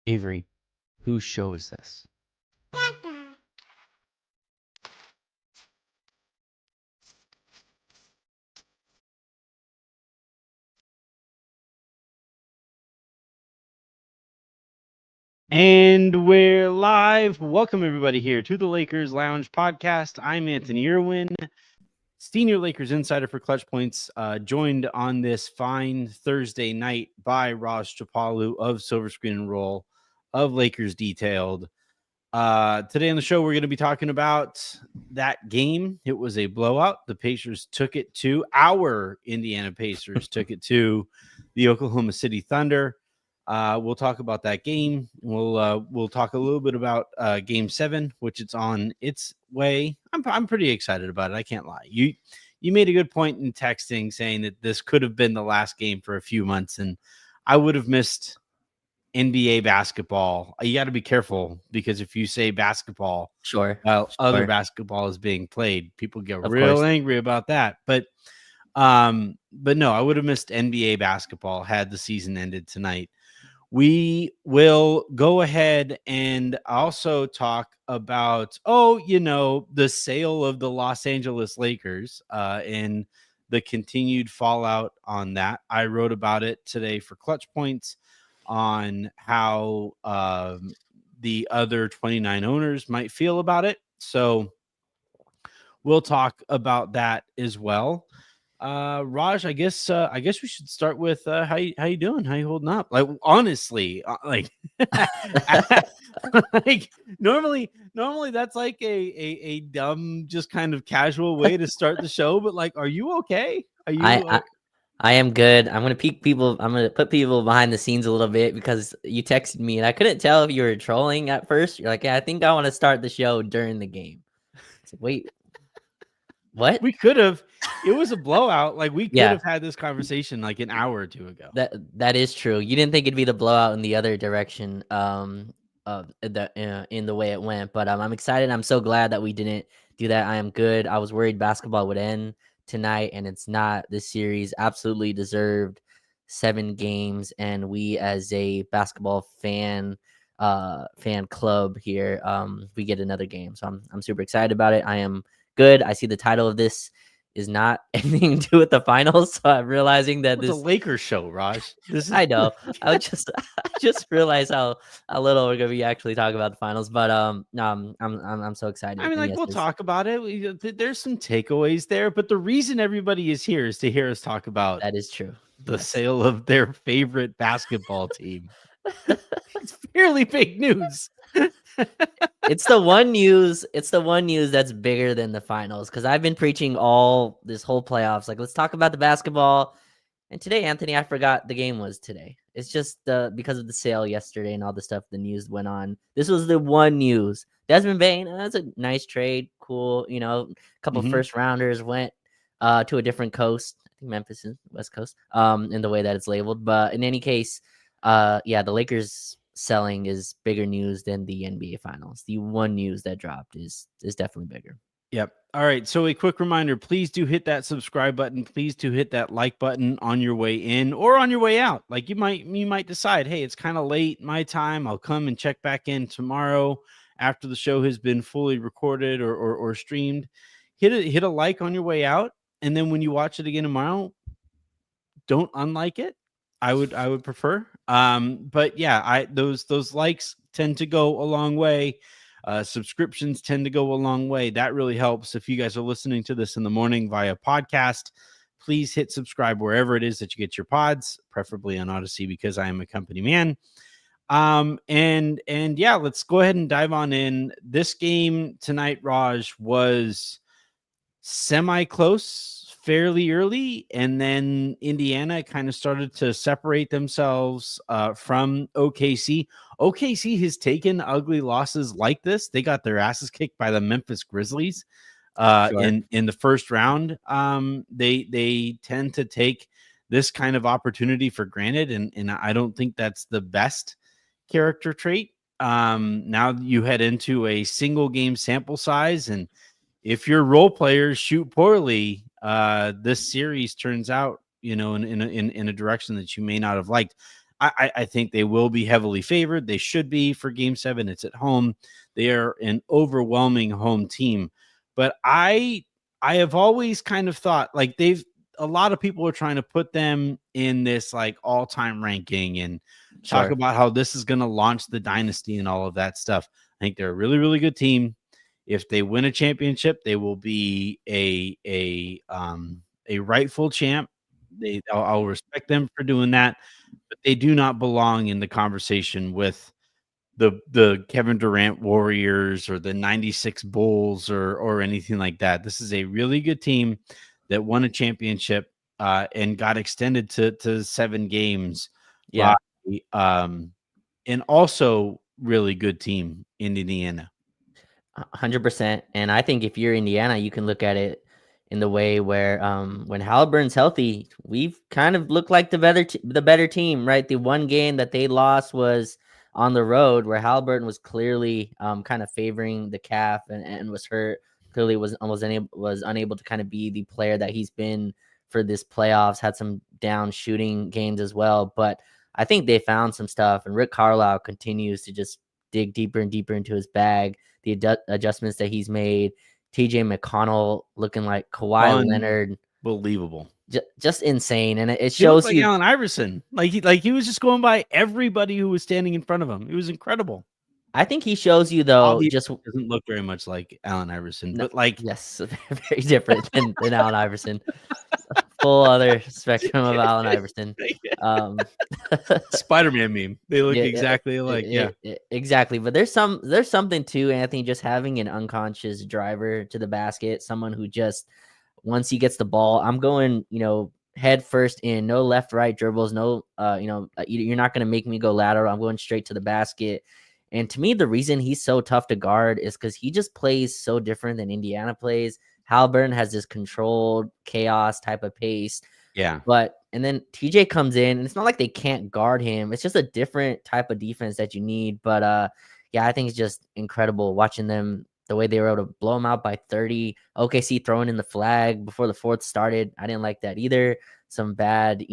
Avery, whose show is this? And we're live. Welcome everybody here to the Lakers Lounge podcast. I'm Anthony Irwin, senior Lakers insider for Clutch Points, joined on this fine Thursday night by Raj Chapalu of Silver Screen and Roll of Lakers Detailed. Today on the show, we're going to be talking about that game. It was a blowout. The Pacers took it to our Indiana Pacers, took it to the Oklahoma City Thunder. We'll talk about that game. We'll talk a little bit about Game 7, which it's on its way. I'm pretty excited about it. I can't lie. You made a good point in texting saying that this could have been the last game for a few months, and I would have missed NBA basketball. You got to be careful because if you say basketball, while other basketball is being played, people get real angry about that. But no, I would have missed NBA basketball had the season ended tonight. We will go ahead and also talk about, the sale of the Los Angeles Lakers and the continued fallout on that. I wrote about it today for Clutch Points on how the other 29 owners might feel about it. So we'll talk about that as well. Raj, I guess we should start with how you doing? How you holding up? Like honestly, like like normally that's like a dumb, just kind of casual way to start the show. But like, are you okay? Are you? I am good. I'm gonna put people behind the scenes a little bit because you texted me and I couldn't tell if you were trolling at first. You're like, yeah, I think I want to start the show during the game. So, wait, what? We could have. It was a blowout. Like we could have had this conversation like an hour or two ago. That is true. You didn't think it'd be the blowout in the other direction. In the way it went, but I'm excited. I'm so glad that we didn't do that. I am good. I was worried basketball would end tonight, and it's not. This series absolutely deserved 7 games, and we as a basketball fan club here, we get another game. So I'm super excited about it. I am good. I see the title of this is not anything to do with the finals, so I'm realizing that this is a Lakers show, Raj. I know. I just realized how little we're gonna be actually talking about the finals, but no, I'm so excited. I mean, like, we'll talk about it. There's some takeaways there, but the reason everybody is here is to hear us talk about that is true. The sale of their favorite basketball team. It's fairly big news. It's the one news that's bigger than the finals, because I've been preaching all this whole playoffs. Like, let's talk about the basketball. And today, Anthony, I forgot the game was today. It's just because of the sale yesterday and all the stuff the news went on. This was the one news. Desmond Bane, that's a nice trade. Cool. A couple first rounders went to a different coast. I think Memphis is West Coast, in the way that it's labeled. But in any case, the Lakers selling is bigger news than the NBA finals. The one news that dropped is definitely bigger. Yep. All right. So a quick reminder, please do hit that subscribe button. Please do hit that like button on your way in or on your way out. Like you might decide, hey, it's kind of late my time. I'll come and check back in tomorrow after the show has been fully recorded or streamed. Hit a like on your way out. And then when you watch it again tomorrow, don't unlike it. I would prefer. But yeah, those likes tend to go a long way. Subscriptions tend to go a long way. That really helps. If you guys are listening to this in the morning via podcast, please hit subscribe wherever it is that you get your pods, preferably on Odyssey because I am a company man. And yeah, let's go ahead and dive on in. This game tonight, Raj, was semi-close fairly early, and then Indiana kind of started to separate themselves from OKC. OKC has taken ugly losses like this. They got their asses kicked by the Memphis Grizzlies in the first round. They tend to take this kind of opportunity for granted, and I don't think that's the best character trait. Now you head into a single game sample size, and if your role players shoot poorly, this series turns out, in a direction that you may not have liked. I think they will be heavily favored. They should be for Game 7. It's at home. They are an overwhelming home team. But I have always kind of thought like a lot of people are trying to put them in this like all-time ranking and talk Sure. about how this is going to launch the dynasty and all of that stuff. I think they're a really, really good team. If they win a championship, they will be a rightful champ. I'll respect them for doing that, but they do not belong in the conversation with the Kevin Durant Warriors or the 96 Bulls or anything like that. This is a really good team that won a championship and got extended to 7 games by an also really good team in Indiana. 100%. And I think if you're Indiana, you can look at it in the way where when Halliburton's healthy, we've kind of looked like the better team, right? The one game that they lost was on the road where Halliburton was clearly kind of favoring the calf and was hurt. Clearly was unable to kind of be the player that he's been for this playoffs. Had some down shooting games as well, but I think they found some stuff. And Rick Carlisle continues to just dig deeper and deeper into his bag. The adjustments that he's made, TJ McConnell looking like Kawhi Leonard, unbelievable, just insane, and it he looked shows like you Allen Iverson, like he was just going by everybody who was standing in front of him. It was incredible. I think he shows you though, Obviously just doesn't look very much like Allen Iverson, no, but like yes, very different than Allen Iverson. Full other spectrum of Allen Iverson. Spider-Man meme. They look exactly alike. Yeah, exactly. But there's something to Anthony just having an unconscious driver to the basket, someone who just once he gets the ball, I'm going, head first in, no left right dribbles, no, you're not going to make me go lateral. I'm going straight to the basket. And to me, the reason he's so tough to guard is because he just plays so different than Indiana plays. Halliburton has this controlled chaos type of pace. yeah. And then TJ comes in, and it's not like they can't guard him. It's just a different type of defense that you need. But I think it's just incredible watching them, the way they were able to blow them out by 30. OKC throwing in the flag before the fourth started. I didn't like that either. Some bad,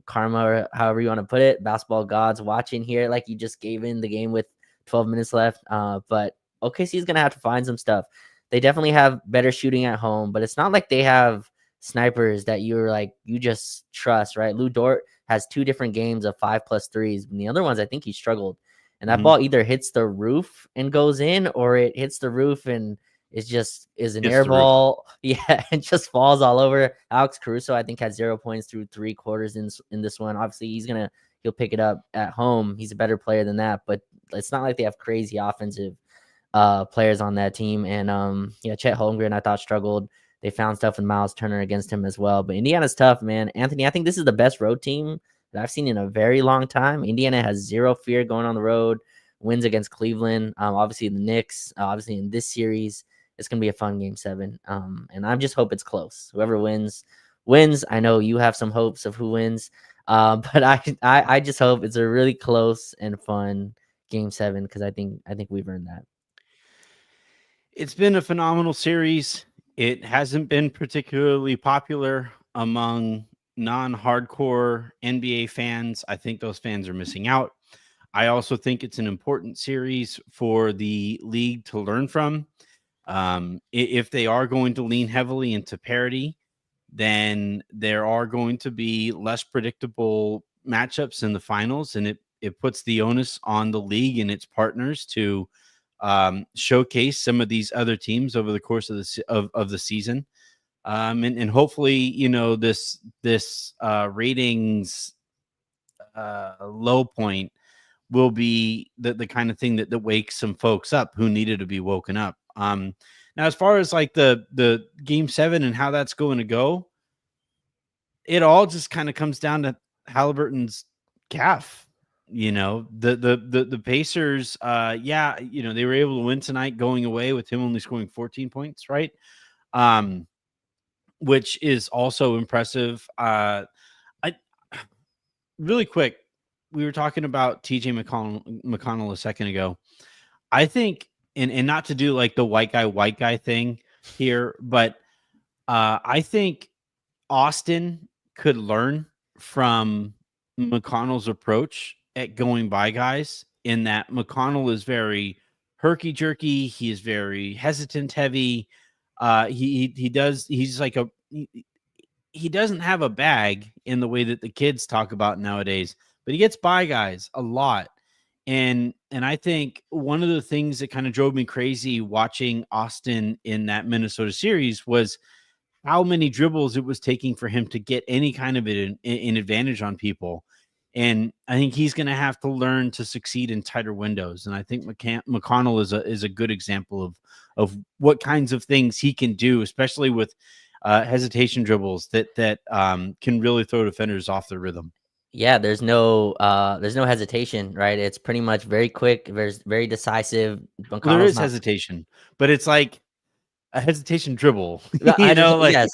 karma, or however you want to put it. Basketball gods watching here, like you just gave in the game with 12 minutes left. But OKC is going to have to find some stuff. They definitely have better shooting at home, but it's not like they have snipers that you just trust, right? Lou Dort has 2 different games of 5+ threes, and the other ones I think he struggled. And that ball either hits the roof and goes in, or it hits the roof and is an air ball. Yeah, it just falls all over. Alex Caruso, I think, had 0 points through 3 quarters in this one. Obviously, he'll pick it up at home. He's a better player than that, but it's not like they have crazy offensive players on that team. And Chet Holmgren, I thought, struggled. They found stuff in Miles Turner against him as well. But Indiana's tough, man. Anthony, I think this is the best road team that I've seen in a very long time. Indiana has zero fear going on the road, wins against Cleveland, obviously the Knicks, obviously in this series. It's going to be a fun Game 7. And I just hope it's close. Whoever wins. I know you have some hopes of who wins. But I just hope it's a really close and fun Game 7, because I think we've earned that. It's been a phenomenal series. It hasn't been particularly popular among non-hardcore NBA fans. I think those fans are missing out. I also think it's an important series for the league to learn from. If they are going to lean heavily into parity, then there are going to be less predictable matchups in the finals, and it puts the onus on the league and its partners to showcase some of these other teams over the course of the season. And hopefully, this ratings low point will be the kind of thing that wakes some folks up who needed to be woken up. Now, as far as like the Game 7 and how that's going to go, it all just kind of comes down to Halliburton's calf. The Pacers, they were able to win tonight going away with him only scoring 14 points, right? Which is also impressive. I really quick, we were talking about TJ McConnell a second ago. I think, and not to do like the white guy thing here, but I think Austin could learn from McConnell's approach at going by guys, in that McConnell is very herky jerky. He is very hesitant heavy. He's like he doesn't have a bag in the way that the kids talk about nowadays, but he gets by guys a lot. And I think one of the things that kind of drove me crazy watching Austin in that Minnesota series was how many dribbles it was taking for him to get any kind of an advantage on people. And I think he's going to have to learn to succeed in tighter windows. And I think McConnell is a good example of what kinds of things he can do, especially with hesitation dribbles that can really throw defenders off their rhythm. Yeah, there's no hesitation, right? It's pretty much very quick, very decisive. Well, there McConnell's is not. hesitation, but it's like a hesitation dribble, I just like, yes,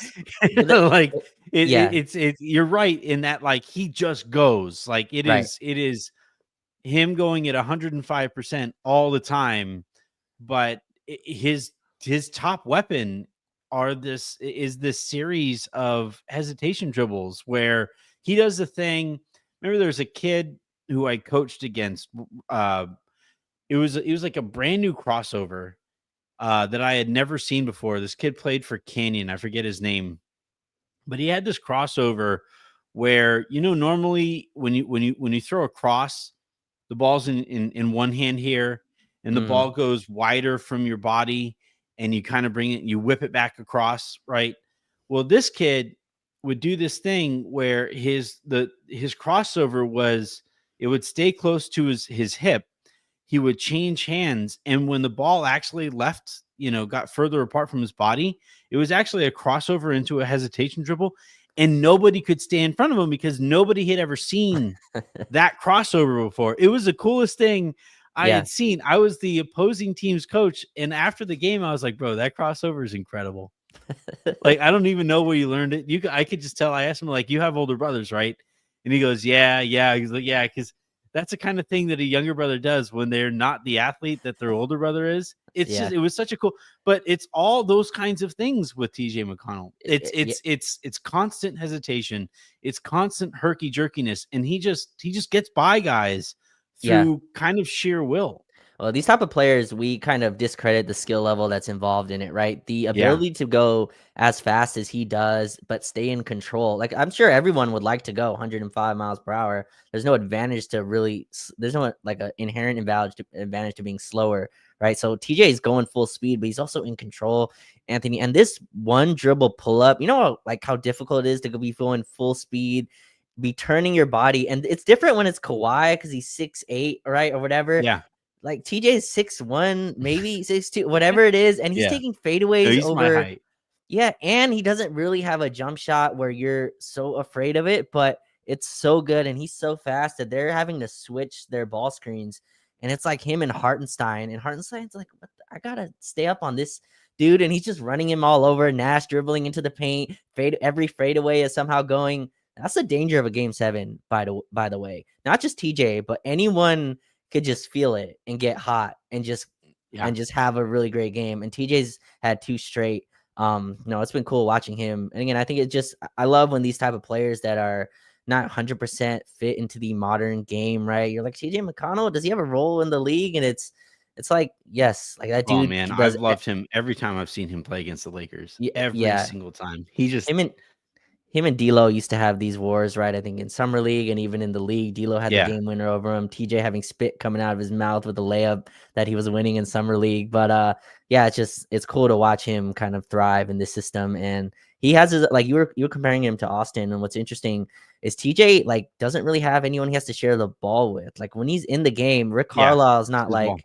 like yeah, you're right in that, like, he just goes, like, it right. is him going at 105% all the time. But his top weapon is this series of hesitation dribbles where he does the thing. Remember, there's a kid who I coached against. It was like a brand new crossover that I had never seen before. This kid played for Canyon. I forget his name, but he had this crossover where, normally when you throw a cross, the ball's in one hand here, and the Mm. ball goes wider from your body, and you kind of bring it, you whip it back across, right? Well, this kid would do this thing where his crossover was, it would stay close to his hip. He would change hands, and when the ball actually left, got further apart from his body, it was actually a crossover into a hesitation dribble, and nobody could stay in front of him because nobody had ever seen that crossover before. It was the coolest thing I Yeah. had seen. I was the opposing team's coach, and after the game, I was like, bro, that crossover is incredible. Like, I don't even know where you learned it. I could just tell. I asked him, like, you have older brothers, right? And he goes, yeah. He's like, yeah, because that's the kind of thing that a younger brother does when they're not the athlete that their older brother is. It's Yeah. just, it was such a cool, but it's all those kinds of things with TJ McConnell. Yeah. It's constant hesitation. It's constant herky jerkiness. And he just gets by guys Yeah. through kind of sheer will. Well, these type of players, we kind of discredit the skill level that's involved in it, right? The Yeah. ability to go as fast as he does, but stay in control. Like, I'm sure everyone would like to go 105 miles per hour. There's no advantage to really, there's no like an inherent advantage to being slower, right? So TJ is going full speed, but he's also in control, Anthony. And this one dribble pull up, like how difficult it is to be going full speed, be turning your body. And it's different when it's Kawhi because he's 6'8", right? Or whatever. Yeah. Like TJ's 6'1", maybe 6'2", whatever it is, and he's Yeah. taking No, fadeaways he's my over. height. Yeah, and he doesn't really have a jump shot where you're so afraid of it, but it's so good, and he's so fast that they're having to switch their ball screens, and it's like him and Hartenstein, and Hartenstein's like, I gotta stay up on this dude, and he's just running him all over. Nash dribbling into the paint, every fadeaway is somehow going. That's the danger of a game 7, by the way. Not just TJ, but anyone could just feel it and get hot and just have a really great game. And TJ's had 2 straight. It's been cool watching him. And again, I think I love when these type of players that are not 100% fit into the modern game, right? You're like, TJ McConnell, does he have a role in the league? And it's like, yes, like that dude. Oh man, I've loved him every time I've seen him play against the Lakers. Every single time. He just him and D'Lo used to have these wars, right? I think in summer league and even in the league, D'Lo had the game winner over him. TJ having spit coming out of his mouth with the layup that he was winning in summer league. But yeah, it's cool to watch him kind of thrive in this system. And he has his, like, you were comparing him to Austin. And what's interesting is TJ like doesn't really have anyone he has to share the ball with. Like when he's in the game, Rick Carlisle is not like.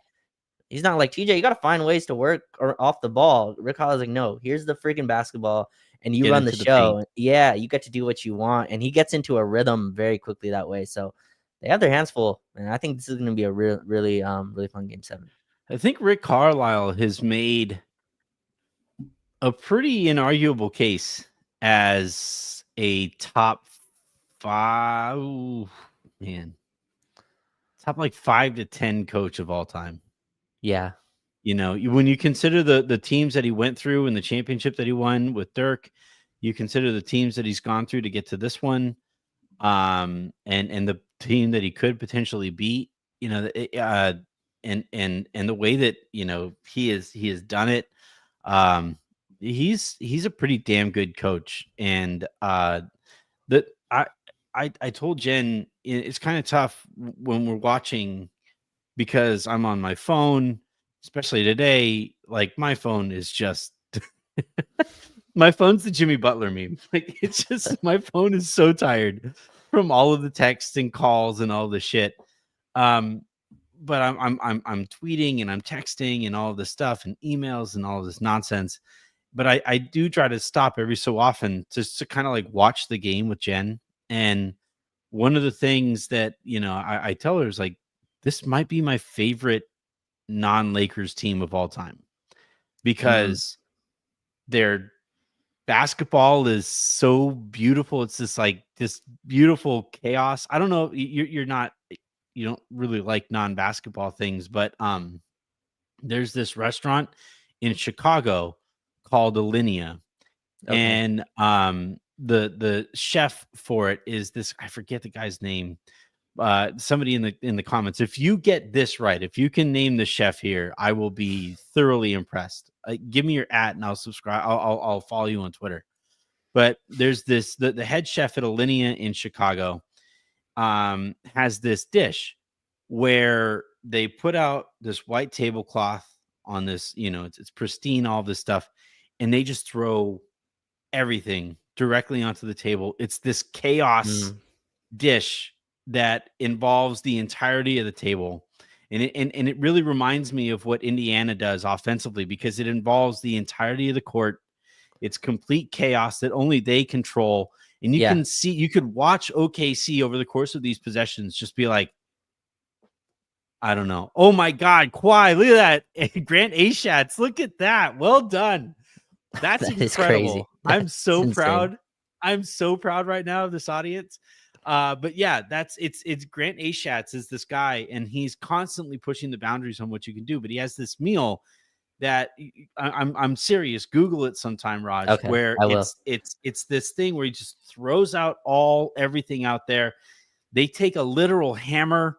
He's not like, TJ, you got to find ways to work or off the ball. Rick Carlisle's like, no, here's the freaking basketball, and you run the show. Yeah, you get to do what you want. And he gets into a rhythm very quickly that way. So they have their hands full. And I think this is going to be a really fun game 7. I think Rick Carlisle has made a pretty inarguable case as a top 5, top like 5 to 10 coach of all time. Yeah. When you consider the teams that he went through and the championship that he won with Dirk, you consider the teams that he's gone through to get to this one, and team that he could potentially beat. And the way that he has done it, um, he's a pretty damn good coach. And that I told Jen it's kind of tough when we're watching because I'm on my phone, especially today. Like my phone is just my phone's the Jimmy Butler meme. Like it's just my phone is so tired from all of the texts and calls and all the shit. Um, but I'm tweeting and I'm texting and all this stuff and emails and all this nonsense. But I do try to stop every so often just to kind of like watch the game with Jen. And one of the things that I tell her is like, this might be my favorite non-Lakers team of all time because their basketball is so beautiful. It's this beautiful chaos. I don't know. You don't really like non-basketball things, but there's this restaurant in Chicago called Alinea, and the chef for it is this. I forget the guy's name. Somebody in the comments, if you get this right, if you can name the chef here, I will be thoroughly impressed. Give me your @ and I'll subscribe. I'll follow you on Twitter. But there's the head chef at Alinea in Chicago has this dish where they put out this white tablecloth on this, it's pristine, all this stuff, and they just throw everything directly onto the table. It's this chaos dish that involves the entirety of the table. And it really reminds me of what Indiana does offensively because it involves the entirety of the court. It's complete chaos that only they control. And you could watch OKC over the course of these possessions just be like, I don't know. Oh my God, Kawhi, look at that. Grant Ashatz, look at that. Well done. That's That incredible. I'm so insane. proud. I'm so proud right now of this audience. But yeah, it's Grant Ashatz is this guy, and he's constantly pushing the boundaries on what you can do. But he has this meal that I'm serious. Google it sometime, Raj. Okay, where I will. it's this thing where he just throws out everything out there. They take a literal hammer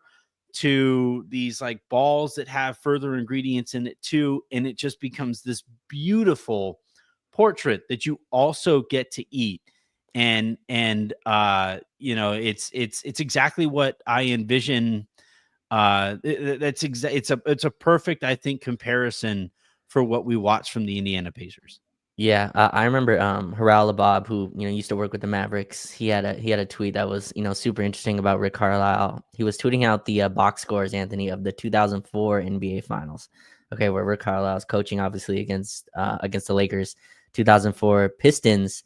to these like balls that have further ingredients in it too, and it just becomes this beautiful portrait that you also get to eat. And it's exactly what I envision. It's a perfect, I think, comparison for what we watch from the Indiana Pacers. Yeah, I remember Harel Labab, who used to work with the Mavericks. He had a tweet that was super interesting about Rick Carlisle. He was tweeting out the box scores, Anthony, of the 2004 NBA Finals. Okay, where Rick Carlisle is coaching, obviously against the Lakers, 2004 Pistons,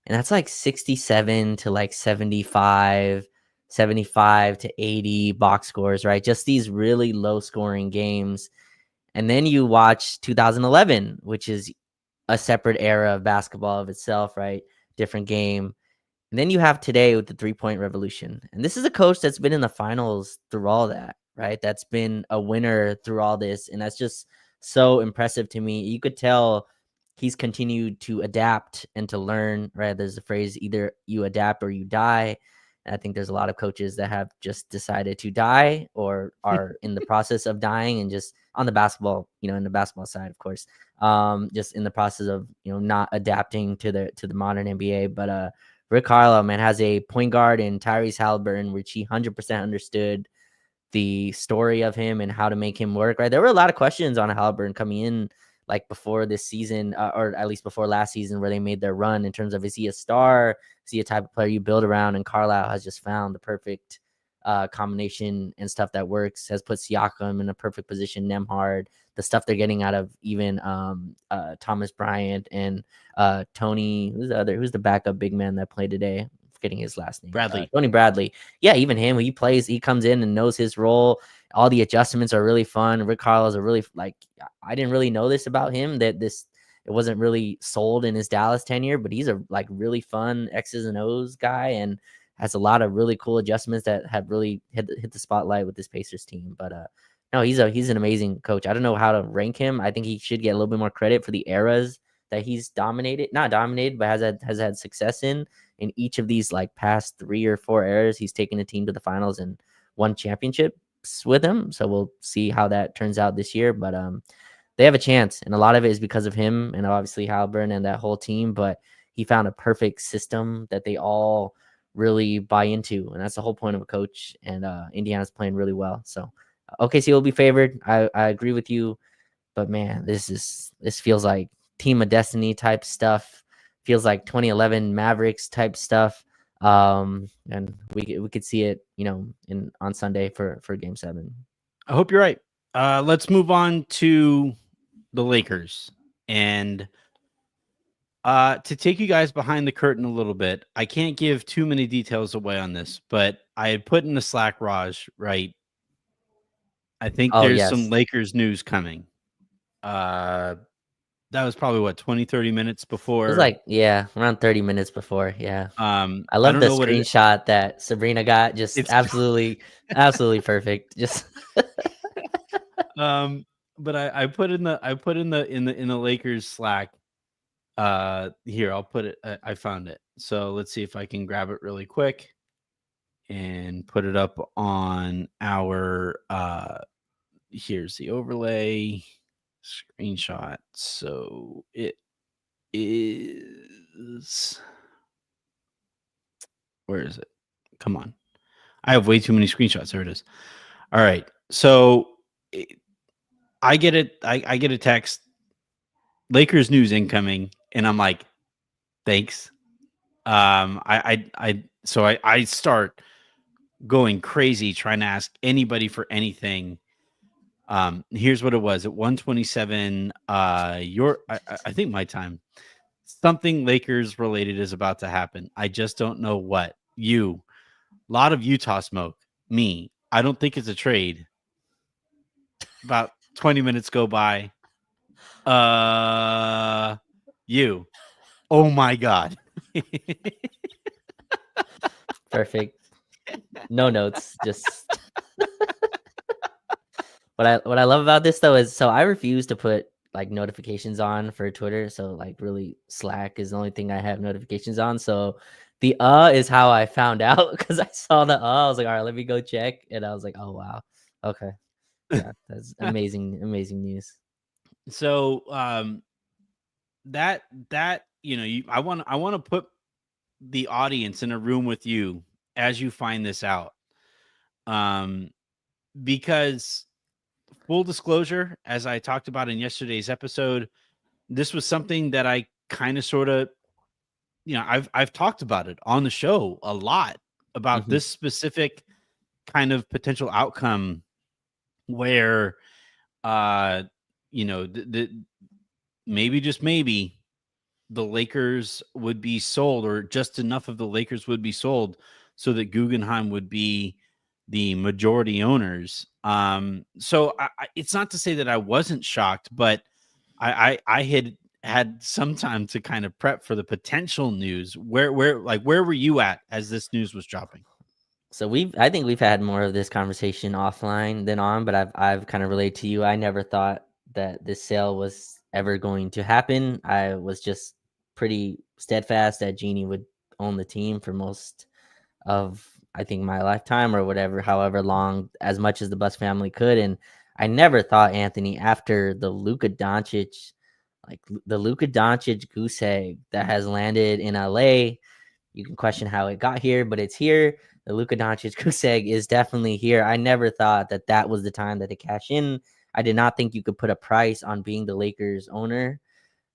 and that's like 67 to like 75, 75 to 80 box scores, right? Just these really low scoring games. And then you watch 2011, which is a separate era of basketball of itself, right? Different game. And then you have today with the 3-point revolution. And this is a coach that's been in the finals through all that, right? That's been a winner through all this. And that's just so impressive to me. You could tell he's continued to adapt and to learn, right? There's a phrase, either you adapt or you die. And I think there's a lot of coaches that have just decided to die or are in the process of dying, and just on the basketball, in the basketball side, of course, just in the process of, not adapting to the modern NBA. But Rick Carlisle, man, has a point guard in Tyrese Halliburton, which he 100% understood the story of him and how to make him work, right? There were a lot of questions on Halliburton coming in, like before this season, or at least before last season, where they made their run, in terms of, is he a star? Is he a type of player you build around? And Carlisle has just found the perfect combination and stuff that works, has put Siakam in a perfect position, Nemhard, the stuff they're getting out of even Thomas Bryant and Tony, who's the backup big man that played today? I'm forgetting his last name. Bradley. Tony Bradley. Yeah, even him, he comes in and knows his role. All the adjustments are really fun. Rick Carlisle's a really, I didn't really know this about him, that it wasn't really sold in his Dallas tenure, but he's a really fun X's and O's guy, and has a lot of really cool adjustments that have really hit the spotlight with this Pacers team. But no, he's an amazing coach. I don't know how to rank him. I think he should get a little bit more credit for the eras that he's not dominated, but has had success in. in each of these like past 3 or 4 eras, he's taken a team to the finals and won championships with him. So we'll see how that turns out this year. But they have a chance, and a lot of it is because of him and obviously Halburn and that whole team. But he found a perfect system that they all really buy into, and that's the whole point of a coach. And Indiana's playing really well, so OKC will be favored. I agree with you, but man, this feels like Team of Destiny type stuff. Feels like 2011 Mavericks type stuff. And we could see it, on Sunday for Game 7. I hope you're right. Let's move on to the Lakers. And to take you guys behind the curtain a little bit, I can't give too many details away on this, but I had put in the Slack, Raj, right? I think there's some Lakers news coming. That was probably what, 20, 30 minutes before. It was like, around 30 minutes before. Yeah. I love don't the know screenshot that Sabrina got. Just It's- absolutely, absolutely perfect. Just but I put in the Lakers Slack. Here, I'll put it. I found it. So let's see if I can grab it really quick and put it up on our here's the overlay screenshot. So it is, where is it? Come on. I have way too many screenshots. There it is. All right. So I get it. I get a text, Lakers news incoming, and I'm like, thanks. So I start going crazy trying to ask anybody for anything. Here's what it was at 1:27. I think my time. Something Lakers related is about to happen. I just don't know what. A lot of Utah smoke. Me, I don't think it's a trade. About 20 minutes go by. You. Oh my God. perfect. No notes. Just what I love about this though is, so I refuse to put like notifications on for Twitter. So like really Slack is the only thing I have notifications on. So the is how I found out, because I saw the I was like, all right, let me go check. And I was like, oh wow. Okay. Yeah, that's amazing news. So that I want to put the audience in a room with you as you find this out. Because full disclosure, as I talked about in yesterday's episode, this was something that I kind of sort of, I've talked about it on the show a lot about this specific kind of potential outcome where, maybe, just maybe, the Lakers would be sold, or just enough of the Lakers would be sold so that Guggenheim would be the majority owners. So it's not to say that I wasn't shocked, but I had some time to kind of prep for the potential news. Where were you at as this news was dropping? So I think we've had more of this conversation offline than on, but I've kind of relayed to you. I never thought that this sale was ever going to happen. I was just pretty steadfast that Jeanie would own the team for most of, I think, my lifetime, or whatever, however long, as much as the Buss family could. And I never thought, Anthony, after the Luka Doncic goose egg that has landed in LA, you can question how it got here, but it's here. The Luka Doncic goose egg is definitely here. I never thought that was the time that they cash in. I did not think you could put a price on being the Lakers owner.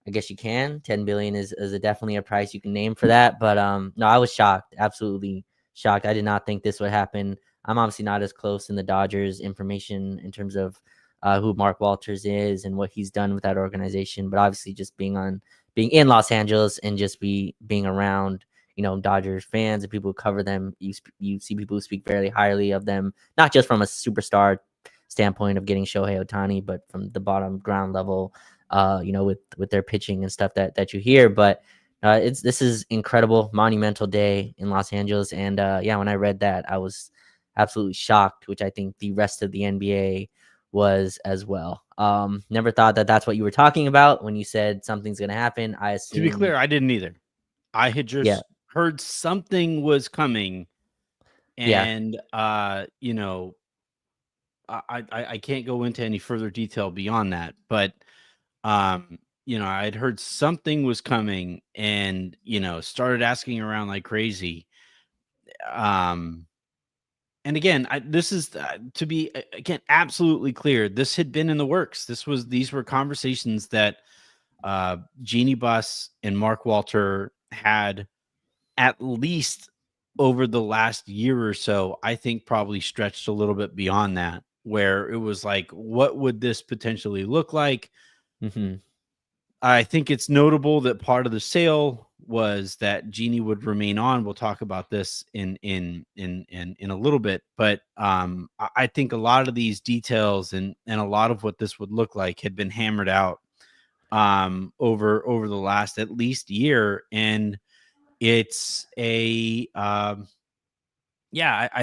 I guess you can. 10 billion is definitely a price you can name for that. But no, I was shocked, absolutely shocked. I did not think this would happen. I'm obviously not as close in the Dodgers information in terms of who Mark Walters is and what he's done with that organization. But obviously, just being in Los Angeles and just being around, Dodgers fans and people who cover them, you see people who speak very highly of them, not just from a superstar standpoint of getting Shohei Ohtani, but from the bottom ground level, with their pitching and stuff that you hear. But this is incredible, monumental day in Los Angeles. And when I read that, I was absolutely shocked, which I think the rest of the NBA was as well. Never thought that that's what you were talking about when you said something's going to happen. I assume, to be clear, I didn't either. I had just heard something was coming, Yeah. and I can't go into any further detail beyond that, but I'd heard something was coming, and started asking around like crazy. Um, and again, this is to be again absolutely clear. This had been in the works. These were conversations that Jeanie Buss and Mark Walter had at least over the last year or so. I think probably stretched a little bit beyond that, where it was like, what would this potentially look like? Hmm. I think it's notable that part of the sale was that Jeanie would remain on. We'll talk about this in a little bit, but I think a lot of these details and a lot of what this would look like had been hammered out over the last at least year, and it's a I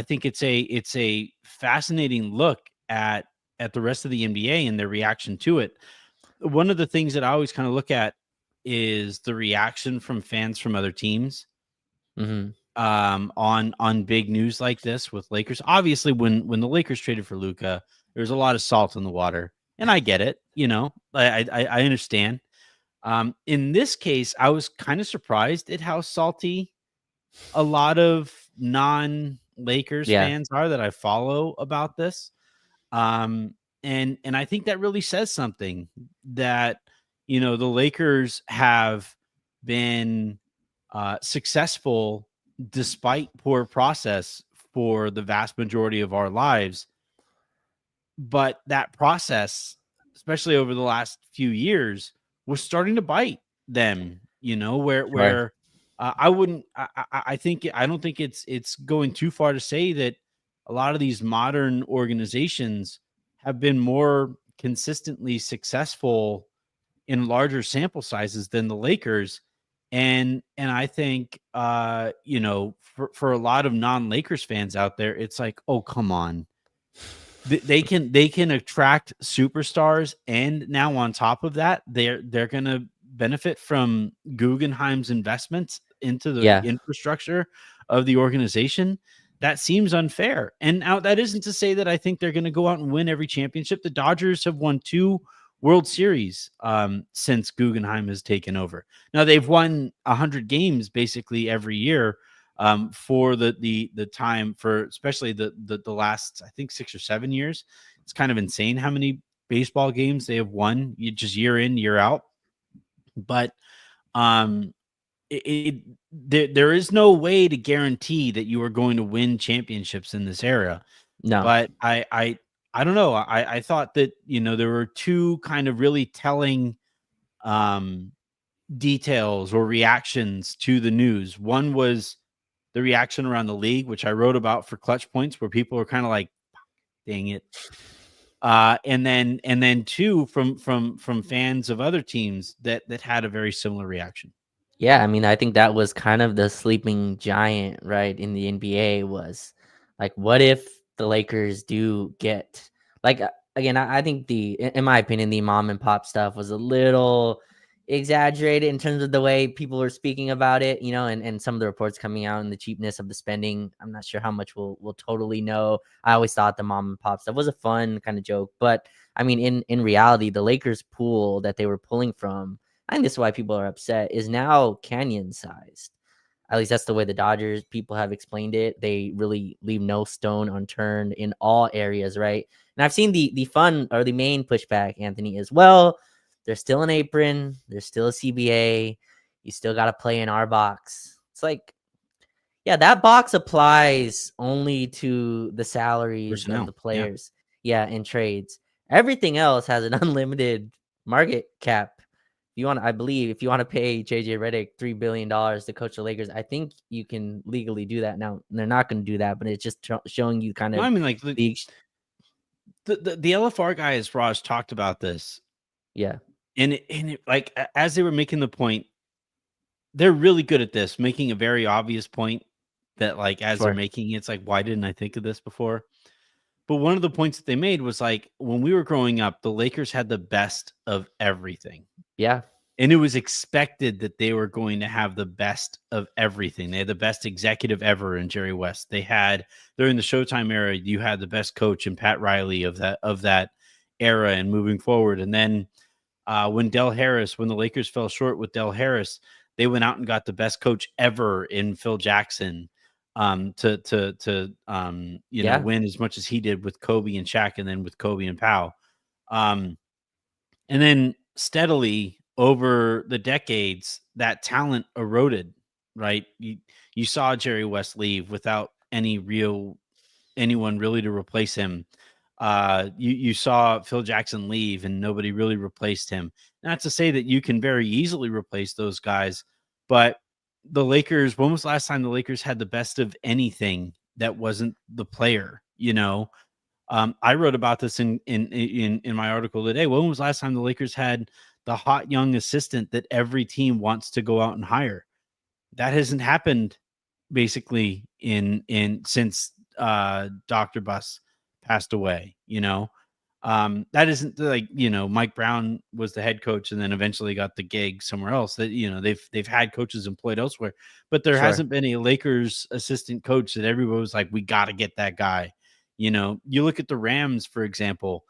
think it's a fascinating look at the rest of the NBA and their reaction to it. One of the things that I always kind of look at is the reaction from fans from other teams Hmm. on big news like this with Lakers. Obviously, when the Lakers traded for Luka, there's a lot of salt in the water, and I get it. I understand. In this case, I was kind of surprised at how salty a lot of non-Lakers Yeah. fans are that I follow about this. And I think that really says something that the Lakers have been successful despite poor process for the vast majority of our lives. But that process, especially over the last few years, was starting to bite them. Where Sure. I wouldn't. I don't think it's going too far to say that a lot of these modern organizations have been more consistently successful in larger sample sizes than the Lakers. And I think for a lot of non-Lakers fans out there, it's like, oh, come on. They can attract superstars, and now on top of that, they're gonna benefit from Guggenheim's investments into the Yeah. infrastructure of the organization. That seems unfair. And now that isn't to say that I think they're gonna go out and win every championship. The Dodgers have won 2 World Series since Guggenheim has taken over. Now they've won 100 games basically every year for the time, for especially the last, I think, 6 or 7 years. It's kind of insane how many baseball games they have won, just year in, year out. But um there is no way to guarantee that you are going to win championships in this era. No. But I don't know. I thought that there were two kind of really telling um details or reactions to the news. One was the reaction around the league, which I wrote about for Clutch Points, where people were kind of like, "Dang it!" And then two from fans of other teams that had a very similar reaction. Yeah, I mean, I think that was kind of the sleeping giant, right, in the NBA was like, what if the Lakers do get like again, I think in my opinion, the mom and pop stuff was a little exaggerated in terms of the way people were speaking about it, and some of the reports coming out and the cheapness of the spending. I'm not sure how much we'll totally know. I always thought the mom and pop stuff was a fun kind of joke, but I mean, in reality, the Lakers pool that they were pulling from, I think this is why people are upset, is now canyon sized. At least that's the way the Dodgers people have explained it. They really leave no stone unturned in all areas, right? And I've seen the fun or the main pushback, Anthony, as well. There's still an apron, there's still a CBA, you still got to play in our box. It's like, yeah, that box applies only to the salaries of the Personnel, yeah. players. Yeah, in trades. Everything else has an unlimited market cap. I believe if you want to pay JJ Redick $3 billion to coach the Lakers, I think you can legally do that. Now they're not going to do that, but it's just showing you kind No, of I mean, like the the LFR guys, Raj, talked about this, yeah, like as they were making the point, they're really good at this, making a very obvious point that, like, as they're sure, making it, it's like, why didn't I think of this before? But one of the points that they made was like, when we were growing up, the Lakers had the best of everything. yeah, And it was expected that they were going to have the best of everything. They had the best executive ever in Jerry West. They had, during the Showtime era, you had the best coach in Pat Riley of that era and moving forward. And then when the Lakers fell short with Del Harris, they went out and got the best coach ever in Phil Jackson to win as much as he did with Kobe and Shaq, and then with Kobe and Powell. And then steadily over the decades, that talent eroded, right? You saw Jerry West leave without anyone really to replace him. You saw Phil Jackson leave and nobody really replaced him. Not to say that you can very easily replace those guys, but the Lakers, when was the last time the Lakers had the best of anything that wasn't the player? I wrote about this in my article today. When was the last time the Lakers had the hot young assistant that every team wants to go out and hire? That hasn't happened basically since Dr. Buss passed away. That isn't like, Mike Brown was the head coach and then eventually got the gig somewhere else. That they've had coaches employed elsewhere, but there hasn't been a Lakers assistant coach that everybody was like, we got to get that guy. You look at the Rams, for example.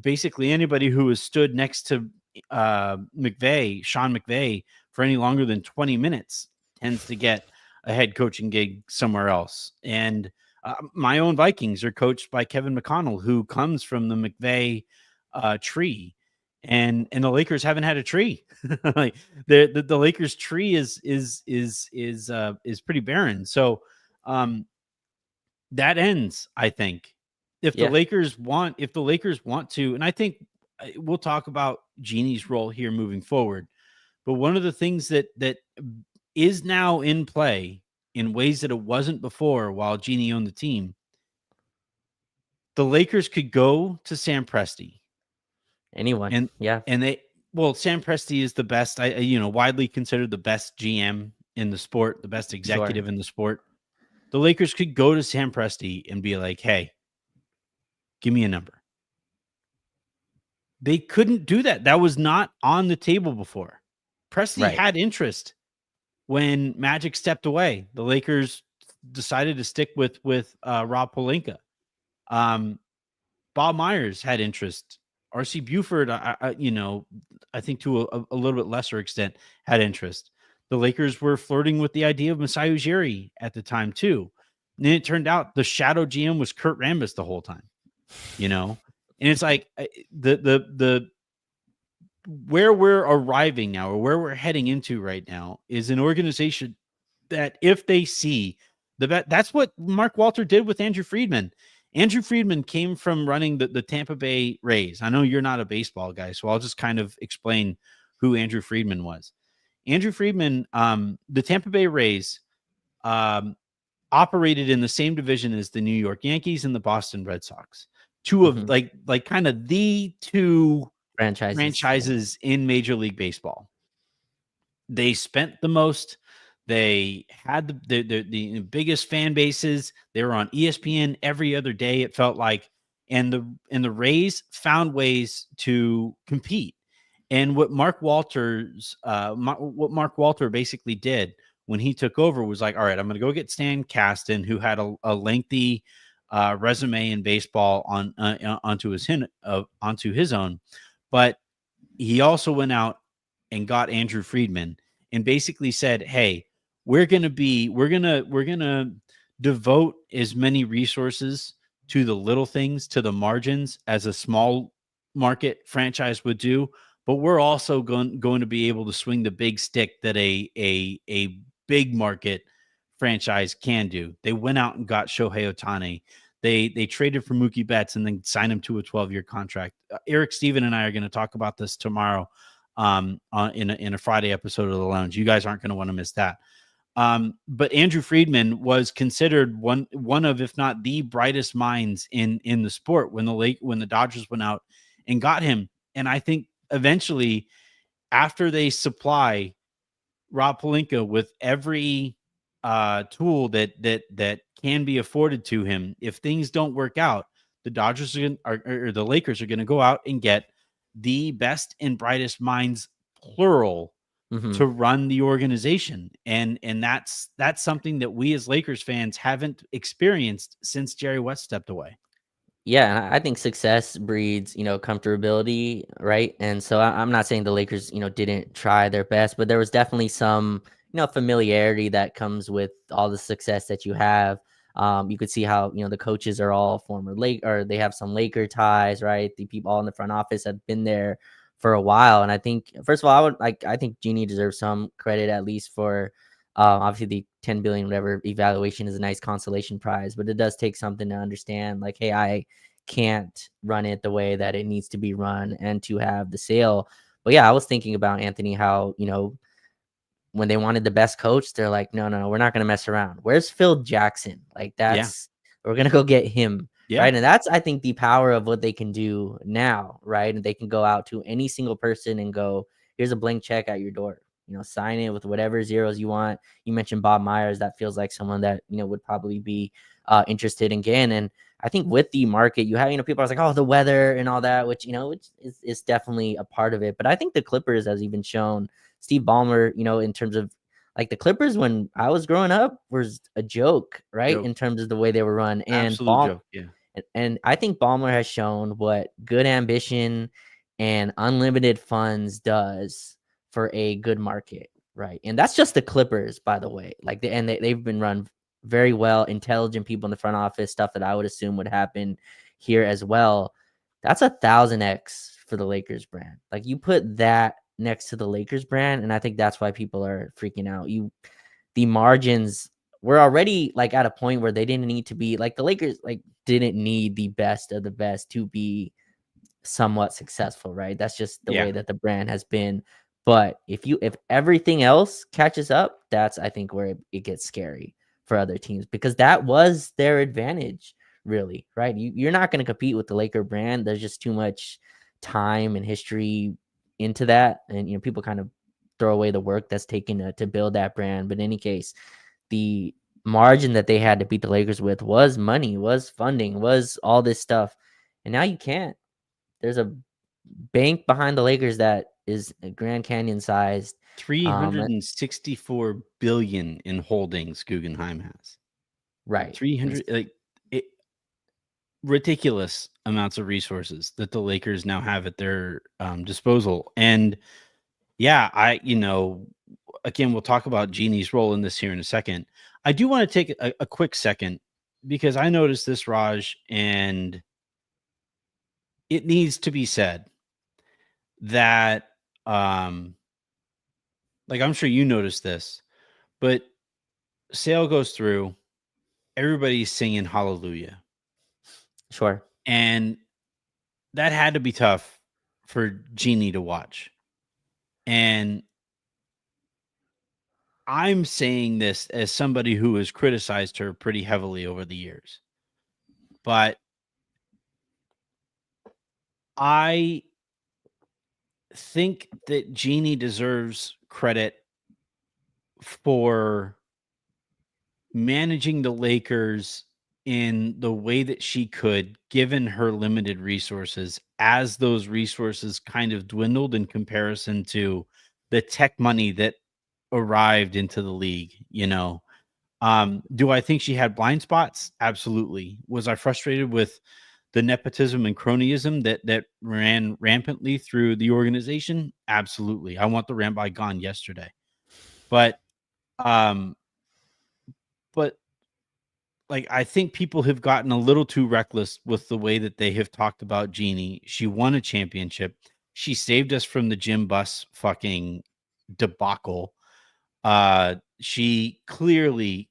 Basically anybody who has stood next to Sean McVay, for any longer than 20 minutes tends to get a head coaching gig somewhere else. And my own Vikings are coached by Kevin McConnell, who comes from the McVay tree, and the Lakers haven't had a tree. Like the Lakers tree is pretty barren. So that ends, I think, if the Lakers want to, and I think we'll talk about Jeanie's role here moving forward. But one of the things that is now in play in ways that it wasn't before while Jeanie owned the team, the Lakers could go to Sam Presti. Anyone. And Sam Presti is the best, widely considered the best GM in the sport, the best executive in the sport. The Lakers could go to Sam Presti and be like, hey, give me a number. They couldn't do that. That was not on the table before. Presti had interest. When Magic stepped away, the Lakers decided to stick with Rob Pelinka. Bob Myers had interest. R.C. Buford, I think to a little bit lesser extent, had interest. The Lakers were flirting with the idea of Masai Ujiri at the time too. And then it turned out the shadow GM was Kurt Rambis the whole time. And it's like the where we're arriving now, or where we're heading into right now, is an organization that if they see that's what Mark Walter did with Andrew Friedman. Andrew Friedman came from running the Tampa Bay Rays. I know you're not a baseball guy, so I'll just kind of explain who Andrew Friedman was. Andrew Friedman, the Tampa Bay Rays, operated in the same division as the New York Yankees and the Boston Red Sox. Two of like kind of the two franchises in Major League Baseball. They spent the most. They had the biggest fan bases. They were on ESPN every other day, it felt like. And the Rays found ways to compete. And what Mark Walter basically did when he took over was like, all right, I'm going to go get Stan Kasten, who had a lengthy resume in baseball onto his own. But he also went out and got Andrew Friedman and basically said, hey, we're going to devote as many resources to the little things, to the margins, as a small market franchise would do. But we're also going to be able to swing the big stick that a big market franchise can do. They went out and got Shohei Ohtani. They traded for Mookie Betts and then signed him to a 12-year contract. Eric Steven and I are going to talk about this tomorrow in a Friday episode of The Lounge. You guys aren't going to want to miss that. But Andrew Friedman was considered one of, if not the brightest minds in the sport when the Dodgers went out and got him. And I think eventually, after they supply Rob Pelinka with every tool that can be afforded to him, if things don't work out, the Dodgers or the Lakers are going to go out and get the best and brightest minds plural, Mhm. to run the organization. And that's something that we as Lakers fans haven't experienced since Jerry West stepped away. Yeah, and I think success breeds, comfortability, right? And so I'm not saying the Lakers, didn't try their best, but there was definitely some, familiarity that comes with all the success that you have. You could see how, the coaches are all former or they have some Laker ties, right? The people all in the front office have been there for a while. And I think, first of all, I think Jeanie deserves some credit at least for obviously the 10 billion whatever evaluation is a nice consolation prize, but it does take something to understand like, hey, I can't run it the way that it needs to be run and to have the sale. But yeah, I was thinking about Anthony, how, when they wanted the best coach, they're like, no, we're not going to mess around. Where's Phil Jackson? Like we're going to go get him. Yeah. Right. And that's, I think, the power of what they can do now. Right. And they can go out to any single person and go, here's a blank check at your door, sign it with whatever zeros you want. You mentioned Bob Myers. That feels like someone that, would probably be interested again. And I think with the market, you have, people are like, oh, the weather and all that, which is definitely a part of it. But I think the Clippers has even shown Steve Ballmer, in terms of like the Clippers when I was growing up was a joke, right? Joke. In terms of the way they were run. And Absolute joke. Yeah. and I think Ballmer has shown what good ambition and unlimited funds does for a good market, right? And that's just the Clippers, by the way. Like they've been run very well, intelligent people in the front office, stuff that I would assume would happen here as well. That's 1,000x for the Lakers brand. Like you put that next to the Lakers brand, and I think that's why people are freaking out. The margins were already like at a point where they didn't need to be like the Lakers like didn't need the best of the best to be somewhat successful, right? That's just the Yeah. way that the brand has been. But if everything else catches up, that's I think where it gets scary for other teams, because that was their advantage, really, right? You're not going to compete with the Laker brand. There's just too much time and history into that, and people kind of throw away the work that's taken to build that brand. But in any case, the margin that they had to beat the Lakers with was money, was funding, was all this stuff, and now you can't. There's a bank behind the Lakers that is Grand Canyon sized. 364 billion in holdings Guggenheim has. Right. 300 ridiculous amounts of resources that the Lakers now have at their disposal. And yeah, again, we'll talk about Jeanie's role in this here in a second. I do want to take a quick second because I noticed this, Raj, and it needs to be said that like I'm sure you noticed this, but sale goes through, everybody's singing hallelujah. Sure. And that had to be tough for Jeanie to watch. And I'm saying this as somebody who has criticized her pretty heavily over the years. But I think that Jeanie deserves credit for managing the Lakers in the way that she could, given her limited resources, as those resources kind of dwindled in comparison to the tech money that arrived into the league. Do I think she had blind spots? Absolutely. Was I frustrated with the nepotism and cronyism that ran rampantly through the organization? Absolutely. I want the Ramby gone yesterday. But um but like I think people have gotten a little too reckless with the way that they have talked about Jeanie. She won a championship. She saved us from the Jim Buss fucking debacle. She clearly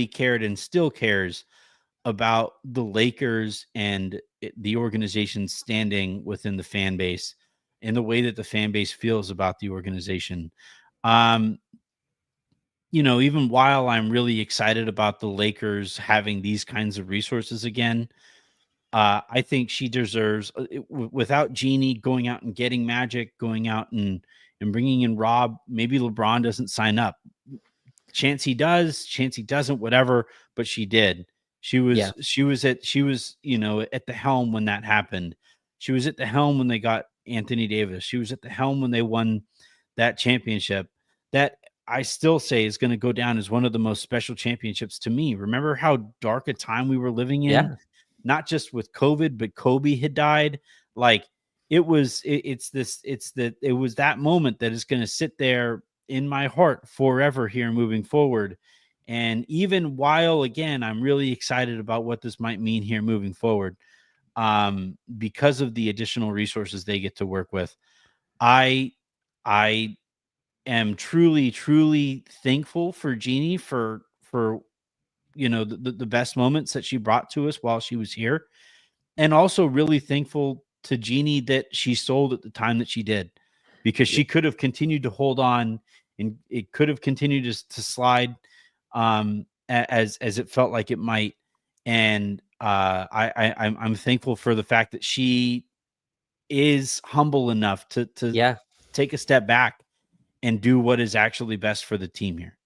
cared and still cares about the Lakers and the organization standing within the fan base and the way that the fan base feels about the organization. Um, even while I'm really excited about the Lakers having these kinds of resources again, I think she deserves, without Jeanie going out and getting Magic, going out and bringing in Rob, maybe LeBron doesn't sign up. Chance he does, chance he doesn't, whatever, but she did. She was at the helm when that happened. She was at the helm when they got Anthony Davis. She was at the helm when they won that championship that I still say is going to go down as one of the most special championships to me. Remember how dark a time we were living in, Yeah. not just with COVID, but Kobe had died. Like it was, it was that moment that is going to sit there in my heart forever here moving forward. And even while, again, I'm really excited about what this might mean here moving forward, because of the additional resources they get to work with. I, I am truly, truly thankful for Jeanie for the best moments that she brought to us while she was here, and also really thankful to Jeanie that she sold at the time that she did, because Yeah. she could have continued to hold on and it could have continued to slide, as it felt like it might. And I'm thankful for the fact that she is humble enough to Yeah. take a step back and do what is actually best for the team here.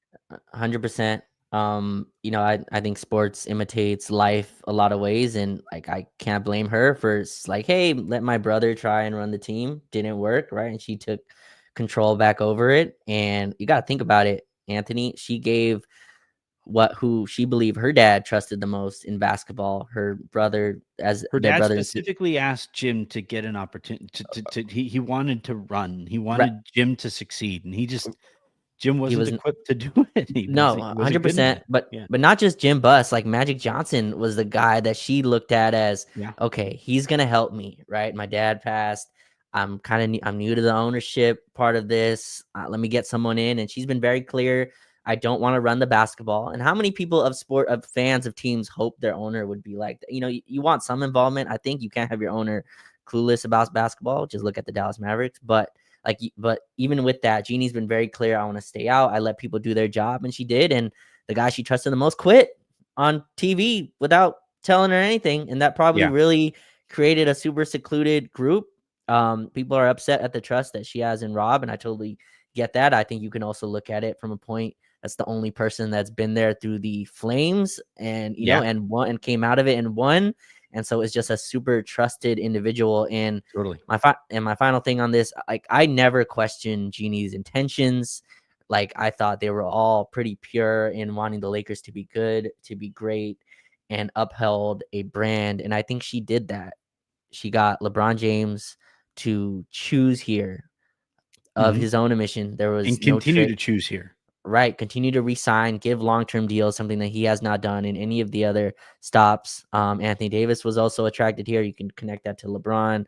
100%. I think sports imitates life a lot of ways, and like I can't blame her for like, hey, let my brother try and run the team. Didn't work, right? And she took control back over it. And you got to think about it, Anthony. She gave who she believed her dad trusted the most in basketball, her brother, as Her their dad brother. specifically asked Jim to get an opportunity he wanted to run. He Right. wanted Jim to succeed, and Jim He wasn't was equipped to do it. No, He wasn't good 100%, enough. but Yeah. not just Jim Buss, like Magic Johnson was the guy that she looked at as, Yeah. okay, he's gonna help me, right? My dad passed. I'm new to the ownership part of this. Let me get someone in, and she's been very clear. I don't want to run the basketball. And how many people of fans of teams hope their owner would be like that? You want some involvement. I think you can't have your owner clueless about basketball. Just look at the Dallas Mavericks, but even with that, Jeannie's been very clear. I want to stay out. I let people do their job, and she did. And the guy she trusted the most quit on TV without telling her anything, and that probably Yeah. really created a super secluded group. People are upset at the trust that she has in Rob, and I totally get that. I think you can also look at it from a point that's the only person that's been there through the flames, and Yeah. and won and came out of it and won. And so it's just a super trusted individual. And Totally. my final thing on this, like I never questioned Jeannie's intentions. Like I thought they were all pretty pure in wanting the Lakers to be good, to be great, and upheld a brand. And I think she did that. She got LeBron James to choose here of Mhm. his own admission. There was And no continue trade. to choose here. Right, continue to re-sign, give long-term deals, something that he has not done in any of the other stops. Anthony Davis was also attracted here. You can connect that to LeBron,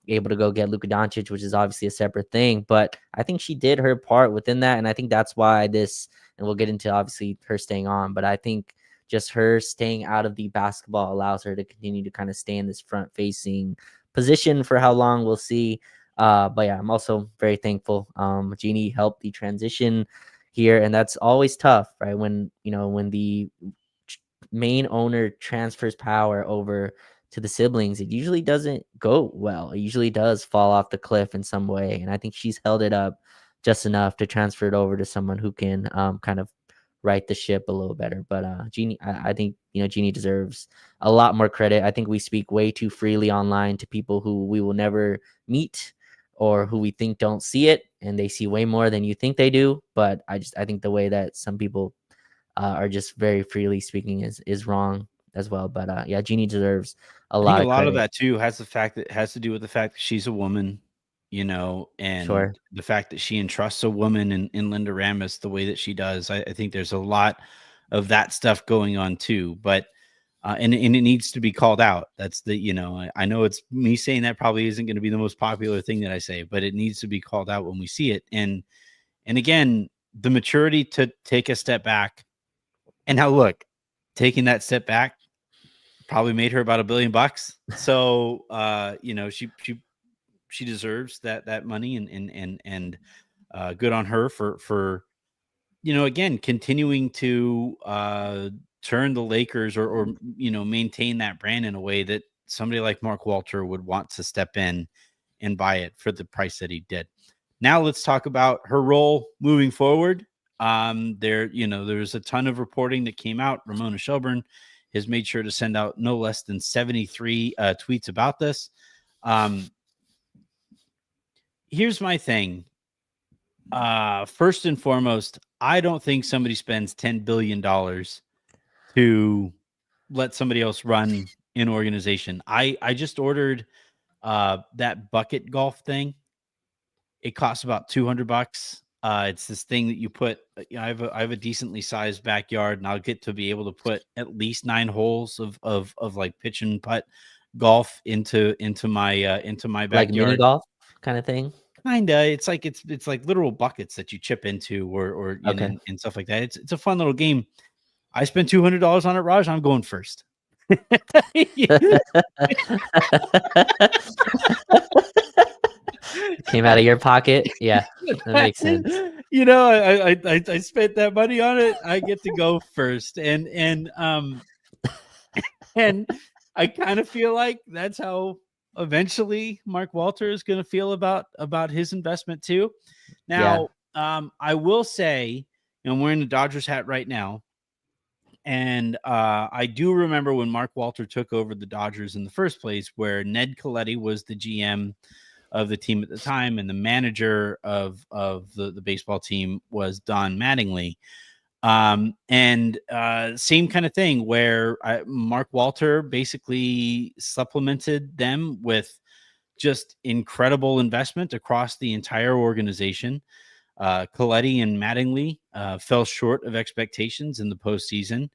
able to go get Luka Doncic, which is obviously a separate thing. But I think she did her part within that, and I think that's why this. And we'll get into obviously her staying on, but I think just her staying out of the basketball allows her to continue to kind of stay in this front-facing position for how long we'll see. But yeah, I'm also very thankful. Jeannie helped the transition here, and that's always tough, right? When the main owner transfers power over to the siblings, it usually doesn't go well. It usually does fall off the cliff in some way, and I think she's held it up just enough to transfer it over to someone who can kind of right the ship a little better. But Jeannie, I think Jeannie deserves a lot more credit. I think we speak way too freely online to people who we will never meet or who we think don't see it, and they see way more than you think they do. But I think the way that some people are just very freely speaking is wrong as well. But yeah, Jeannie deserves a I think lot a of lot of credit. that too has to do with the fact that she's a woman, and Sure. the fact that she entrusts a woman in Linda Ramis the way that she does. I think there's a lot of that stuff going on too, but and it needs to be called out. That's I know it's me saying that probably isn't going to be the most popular thing that I say, but it needs to be called out when we see it. And again, the maturity to take a step back. And now look, taking that step back probably made her about $1 billion. So she deserves that money, and good on her for again continuing to turn the Lakers, or maintain that brand in a way that somebody like Mark Walter would want to step in and buy it for the price that he did. Now let's talk about her role moving forward. There's a ton of reporting that came out. Ramona Shelburne has made sure to send out no less than 73 tweets about this. Here's my thing. First and foremost, I don't think somebody spends $10 billion to let somebody else run an organization. I just ordered that bucket golf thing. It costs about $200. It's this thing that you put. I have a decently sized backyard, and I'll get to be able to put at least 9 holes of like pitch and putt golf into my Like mini backyard. golf kind of thing? Kinda. It's like literal buckets that you chip into or Okay. and stuff like that. It's a fun little game. I spent $200 on it, Raj. I'm going first. Came out of your pocket? Yeah, that makes sense. You know, I spent that money on it. I get to go first, and I kind of feel like that's how eventually Mark Walter is going to feel about his investment too. Yeah. Now, I will say, I'm wearing a Dodgers hat right now, and I do remember when Mark Walter took over the Dodgers in the first place, where Ned Colletti was the GM of the team at the time, and the manager of the baseball team was Don Mattingly. And same kind of thing where Mark Walter basically supplemented them with just incredible investment across the entire organization. Coletti and Mattingly fell short of expectations in the postseason,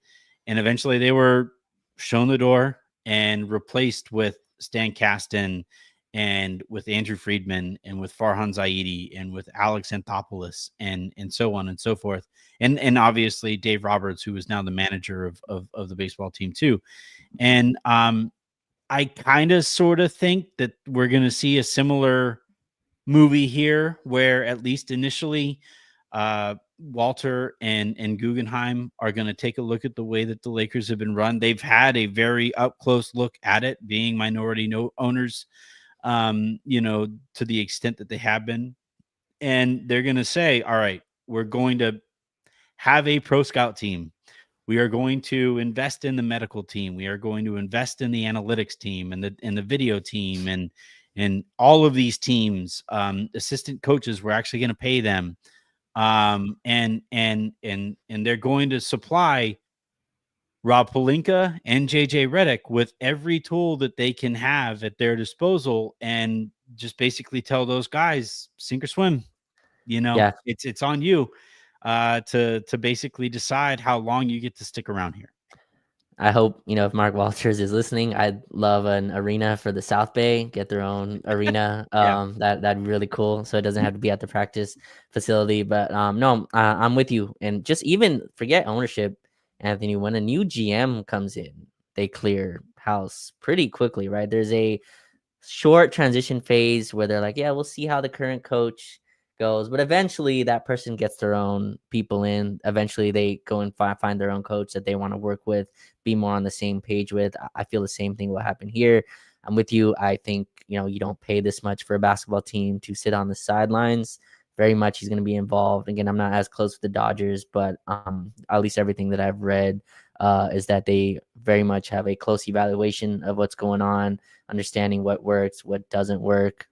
and eventually they were shown the door and replaced with Stan Kasten and with Andrew Friedman and with Farhan Zaidi and with Alex Anthopoulos and so on and so forth. And obviously Dave Roberts, who is now the manager of the baseball team too. And I kind of sort of think that we're going to see a similar movie here where at least initially Walter and Guggenheim are going to take a look at the way that the Lakers have been run. They've had a very up close look at it, being minority owners, to the extent that they have been. And they're going to say, all right, we're going to have a pro scout team. We are going to invest in the medical team. We are going to invest in the analytics team and the video team and all of these teams. Assistant coaches, we're actually going to pay them, and they're going to supply Rob Pelinka and JJ Redick with every tool that they can have at their disposal, and just basically tell those guys sink or swim. Yeah. It's on you to basically decide how long you get to stick around here. I hope, if Mark Walters is listening, I'd love an arena for the South Bay, get their own arena. Yeah. That'd be really cool. So it doesn't have to be at the practice facility. But no, I'm with you. And just even forget ownership, Anthony. When a new GM comes in, they clear house pretty quickly, right? There's a short transition phase where they're like, yeah, we'll see how the current coach goes, but eventually that person gets their own people in. Eventually they go and find their own coach that they want to work with, be more on the same page with. I feel the same thing will happen here. I'm with you. I think, you don't pay this much for a basketball team to sit on the sidelines. Very much he's going to be involved. Again, I'm not as close with the Dodgers, but at least everything that I've read is that they very much have a close evaluation of what's going on, understanding what works, what doesn't work.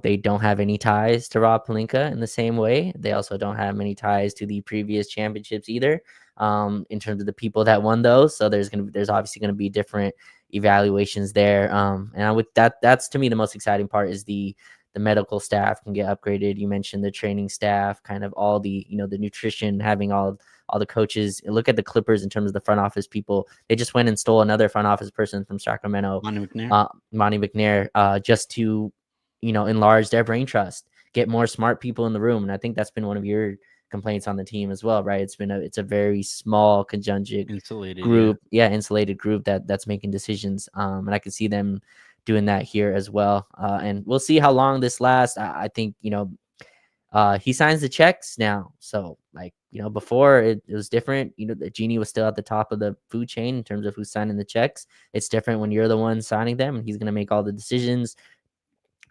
They don't have any ties to Rob Pelinka in the same way. They also don't have many ties to the previous championships either, in terms of the people that won those. So there's obviously going to be different evaluations there. And with that's to me the most exciting part is the medical staff can get upgraded. You mentioned the training staff, kind of all the, the nutrition, having all the coaches. Look at the Clippers in terms of the front office people. They just went and stole another front office person from Sacramento, Monty McNair, just to, enlarge their brain trust, get more smart people in the room. And I think that's been one of your complaints on the team as well, right? It's a very small conjunct group. Yeah, insulated group that's making decisions. And I could see them doing that here as well. And we'll see how long this lasts. I think, he signs the checks now. So before it was different. The Jeanie was still at the top of the food chain in terms of who's signing the checks. It's different when you're the one signing them and he's going to make all the decisions.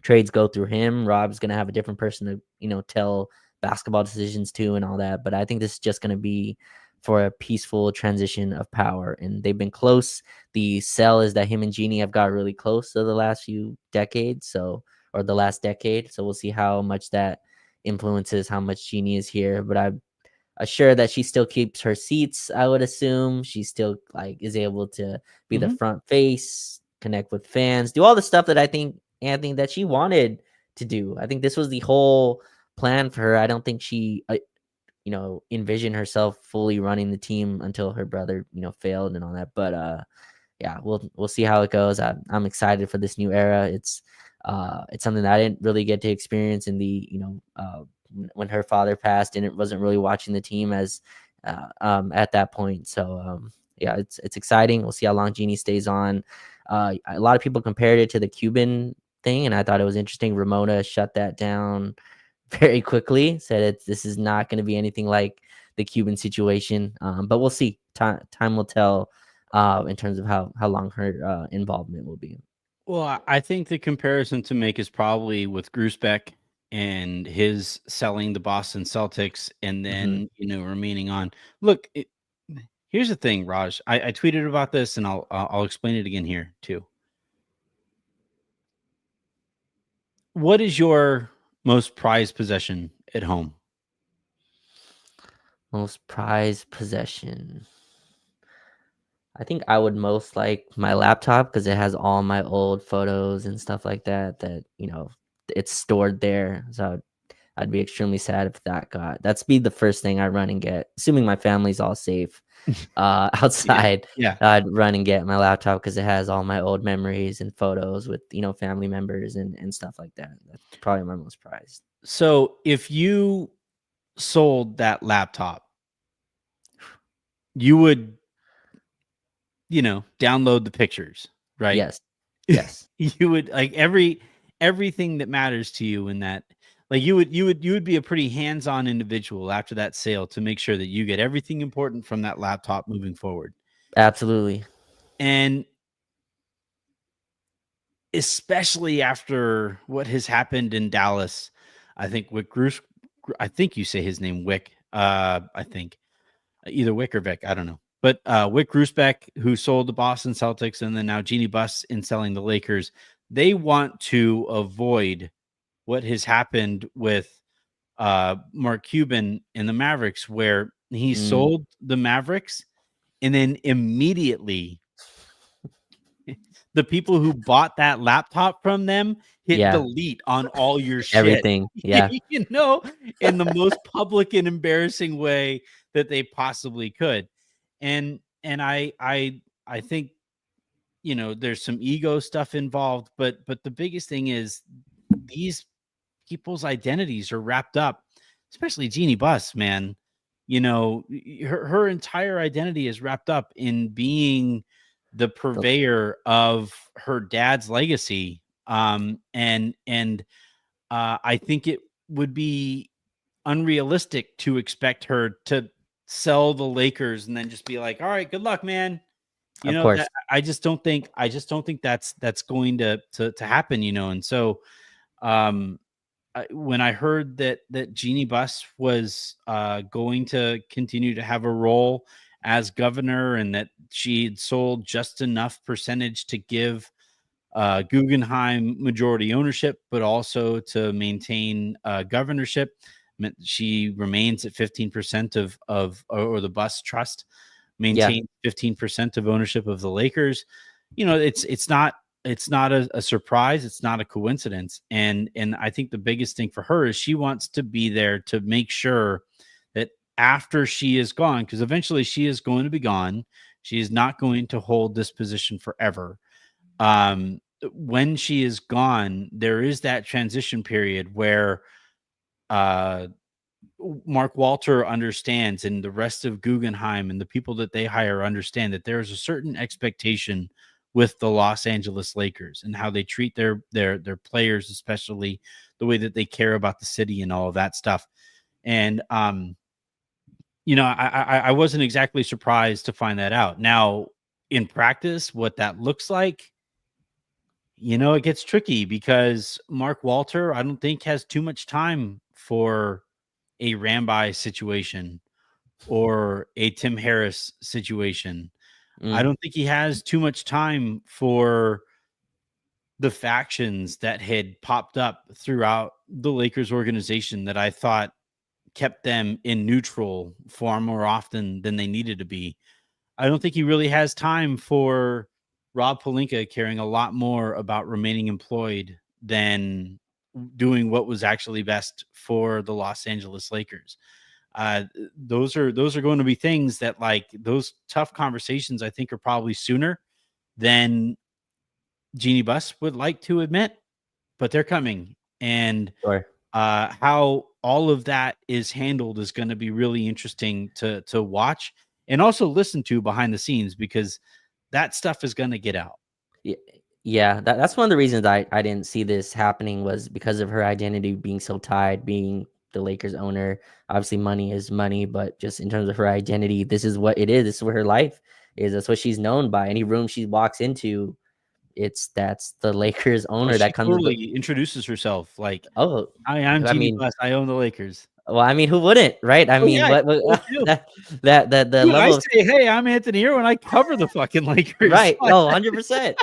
Trades go through him. Rob's going to have a different person to, tell basketball decisions to and all that. But I think this is just going to be for a peaceful transition of power. And they've been close. The sell is that him and Jeanie have got really close to the last few decades. Or the last decade. So we'll see how much that influences how much Jeanie is here, but I'm sure that she still keeps her seats. I would assume she still like is able to be the Mhm. front face, connect with fans, do all the stuff that I think Anthony that she wanted to do. I think this was the whole plan for her. I don't think she envisioned herself fully running the team until her brother failed and all that. But yeah, we'll see how it goes. I'm excited for this new era. It's something that I didn't really get to experience in the when her father passed, and it wasn't really watching the team as at that point. So yeah, it's exciting. We'll see how long Jeanie stays on. A lot of people compared it to the Cuban thing, and I thought it was interesting. Ramona shut that down very quickly. Said this is not going to be anything like the Cuban situation. But we'll see. Time will tell in terms of how long her involvement will be. Well, I think the comparison to make is probably with Grusbeck and his selling the Boston Celtics and Hmm. then, remaining on. Look, here's the thing, Raj. I tweeted about this and I'll explain it again here too. What is your most prized possession at home? Most prized possession. I think I would most like my laptop because it has all my old photos and stuff like that. It's stored there. So I'd be extremely sad if that's be the first thing I run and get, assuming my family's all safe Yeah. outside. Yeah. I'd run and get my laptop because it has all my old memories and photos with family members and stuff like that. That's probably my most prized. So if you sold that laptop, you would, download the pictures, right? Yes. Yes. You would like everything that matters to you in that, like you would be a pretty hands-on individual after that sale to make sure that you get everything important from that laptop moving forward. Absolutely. And especially after what has happened in Dallas, I think I think you say his name Wick. I think either Wick or Vic, I don't know. But Wick Grusbeck, who sold the Boston Celtics, and then now Jeanie Buss in selling the Lakers, they want to avoid what has happened with Mark Cuban in the Mavericks, where he Mm, sold the Mavericks and then immediately the people who bought that laptop from them hit yeah. delete on all your shit, Everything. Yeah. in the most public and embarrassing way that they possibly could. And I think, there's some ego stuff involved, but the biggest thing is these people's identities are wrapped up, especially Jeanie Buss, man. Her entire identity is wrapped up in being the The- purveyor of her dad's legacy. I think it would be unrealistic to expect her to sell the Lakers and then just be like, "All right, good luck, man." of That course. I just don't think that's going to happen. And so um when I heard that Jeanie Buss was going to continue to have a role as governor and that she'd sold just enough percentage to give Guggenheim majority ownership, but also to maintain governorship, meant she remains at 15% or the Buss Trust Yeah. maintains 15% of ownership of the Lakers. It's not a surprise. It's not a coincidence. And I think the biggest thing for her is she wants to be there to make sure that after she is gone, because eventually she is going to be gone, she is not going to hold this position forever. When she is gone, there is that transition period where uh Mark Walter understands, and the rest of Guggenheim and the people that they hire understand that there is a certain expectation with the Los Angeles Lakers and how they treat their players, especially the way that they care about the city and all of that stuff. And I wasn't exactly surprised to find that out. Now, in practice, what that looks like, it gets tricky because Mark Walter, I don't think, has too much time for a Ramby situation or a Tim Harris situation. I Mm, don't think he has too much time for the factions that had popped up throughout the Lakers organization that I thought kept them in neutral far more often than they needed to be. I don't think he really has time for Rob Pelinka caring a lot more about remaining employed than doing what was actually best for the Los Angeles Lakers. Those are going to be things that, like, those tough conversations I think are probably sooner than Jeanie Buss would like to admit, but they're coming. And Sure. how all of that is handled is going to be really interesting to watch and also listen to behind the scenes, because that stuff is going to get out. Yeah, yeah. That's one of the reasons I didn't see this happening, was because of her identity being so tied, being the Lakers owner. Obviously, money is money, but just in terms of her identity, this is what it is. This is what her life is. That's what she's known by. Any room she walks into, that's the Lakers Oh, owner she that comes. totally introduces herself like, Oh, I'm I Jeanie mean, Buss. I own the Lakers. well, I mean, who wouldn't, right? I Oh mean, yeah, I totally do. that the Dude, I level of say, hey, I'm Anthony Irwin. I cover the fucking Lakers. right. Oh, 100%.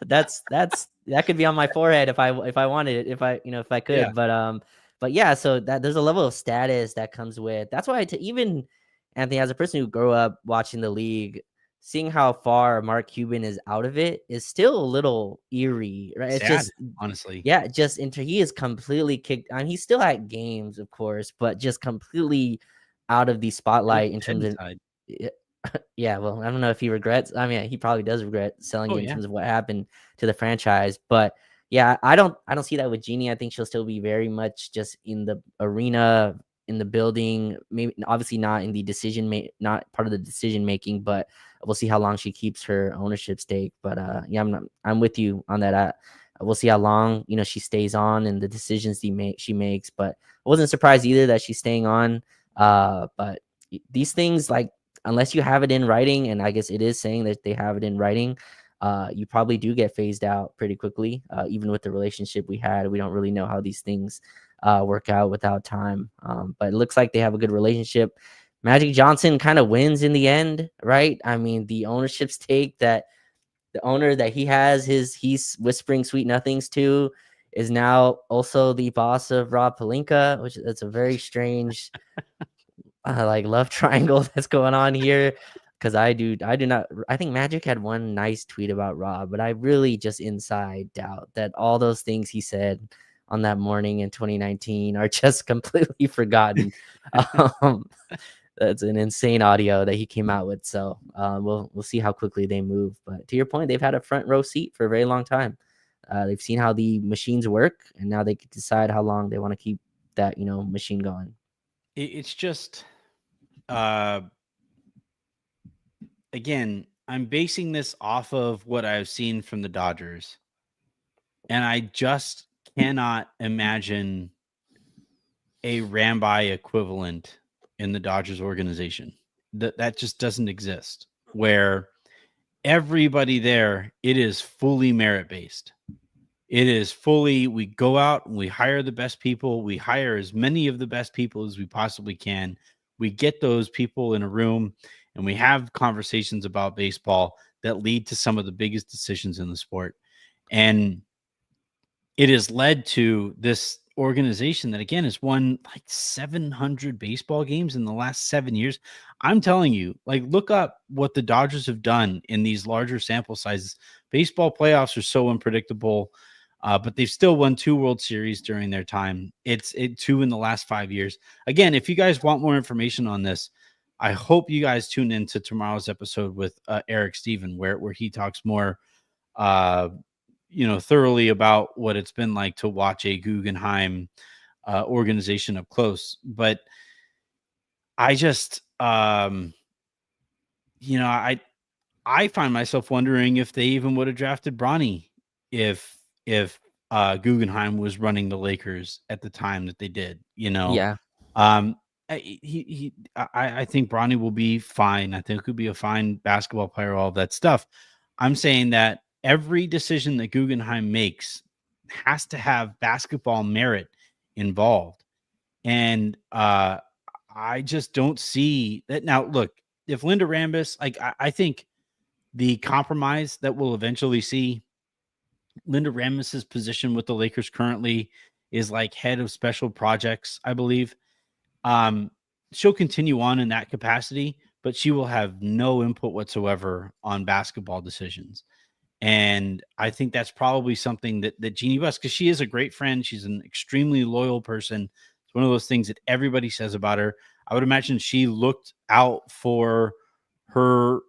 That could be on my forehead if I wanted it, if I Yeah, could. But yeah, so that there's a level of status that comes with. That's why, to even Anthony, as a person who grew up watching the league, seeing how far Mark Cuban is out of it is still a little eerie, right? It's sad, just, honestly. yeah, just he is completely kicked. I mean, he's still at games, of course, but just completely out of the Hurt spotlight his in head terms of. inside. Yeah, well, I don't know if he regrets. I mean, he probably does regret selling Oh it in yeah. terms of what happened to the franchise. But yeah, I don't see that with Jeanie. I think she'll still be very much just in the arena, in the building. Maybe obviously not in the not part of the decision making. But we'll see how long she keeps her ownership stake. But yeah, I'm with you on that. We'll see how long she stays on and the decisions she makes. But I wasn't surprised either that she's staying on. But these things, like, unless you have it in writing, and I guess it is saying that they have it in writing, you probably do get phased out pretty quickly. Even with the relationship we had, we don't really know how these things work out without time. But it looks like they have a good relationship. Magic Johnson kind of wins in the end, right? I mean, the ownership stake that the owner that he's whispering sweet nothings to is now also the boss of Rob Pelinka, which that's a very strange like love triangle that's going on here. Because I do not. I think Magic had one nice tweet about Rob, but I really just inside doubt that all those things he said on that morning in 2019 are just completely forgotten. um, that's an insane audio that he came out with. So we'll see how quickly they move. But to your point, they've had a front row seat for a very long time. They've seen how the machines work, and now they can decide how long they want to keep that machine going. It's just, again, I'm basing this off of what I've seen from the Dodgers, and I just cannot imagine a Ramby equivalent in the Dodgers organization. That just doesn't exist. Where everybody there, it is fully merit based. It is fully, we go out and we hire the best people. We hire as many of the best people as we possibly can. We get those people in a room and we have conversations about baseball that lead to some of the biggest decisions in the sport. And it has led to this organization that, again, has won like 700 baseball games in the last 7 years. I'm telling you, like, look up what the Dodgers have done in these larger sample sizes. Baseball playoffs are so unpredictable, but they've still won 2 World Series during their time. It's 2 in the last 5 years. Again, if you guys want more information on this, I hope you guys tune into tomorrow's episode with Eric Steven, where he talks more uh thoroughly about what it's been like to watch a Guggenheim organization up close. But I just, I find myself wondering if they even would have drafted Bronny if Guggenheim was running the Lakers at the time that they did. Yeah. Um, I think Bronny will be fine. I think he'll be a fine basketball player, all of that stuff. I'm saying that every decision that Guggenheim makes has to have basketball merit involved. And I just don't see that. Now, look, if Linda Rambis, like, I think the compromise that we'll eventually see Linda Ramos's position with the Lakers currently is like head of special projects, I believe. She'll continue on in that capacity, but she will have no input whatsoever on basketball decisions. And I think that's probably something that Jeanie Buss, because she is a great friend, she's an extremely loyal person. It's one of those things that everybody says about her. I would imagine she looked out for her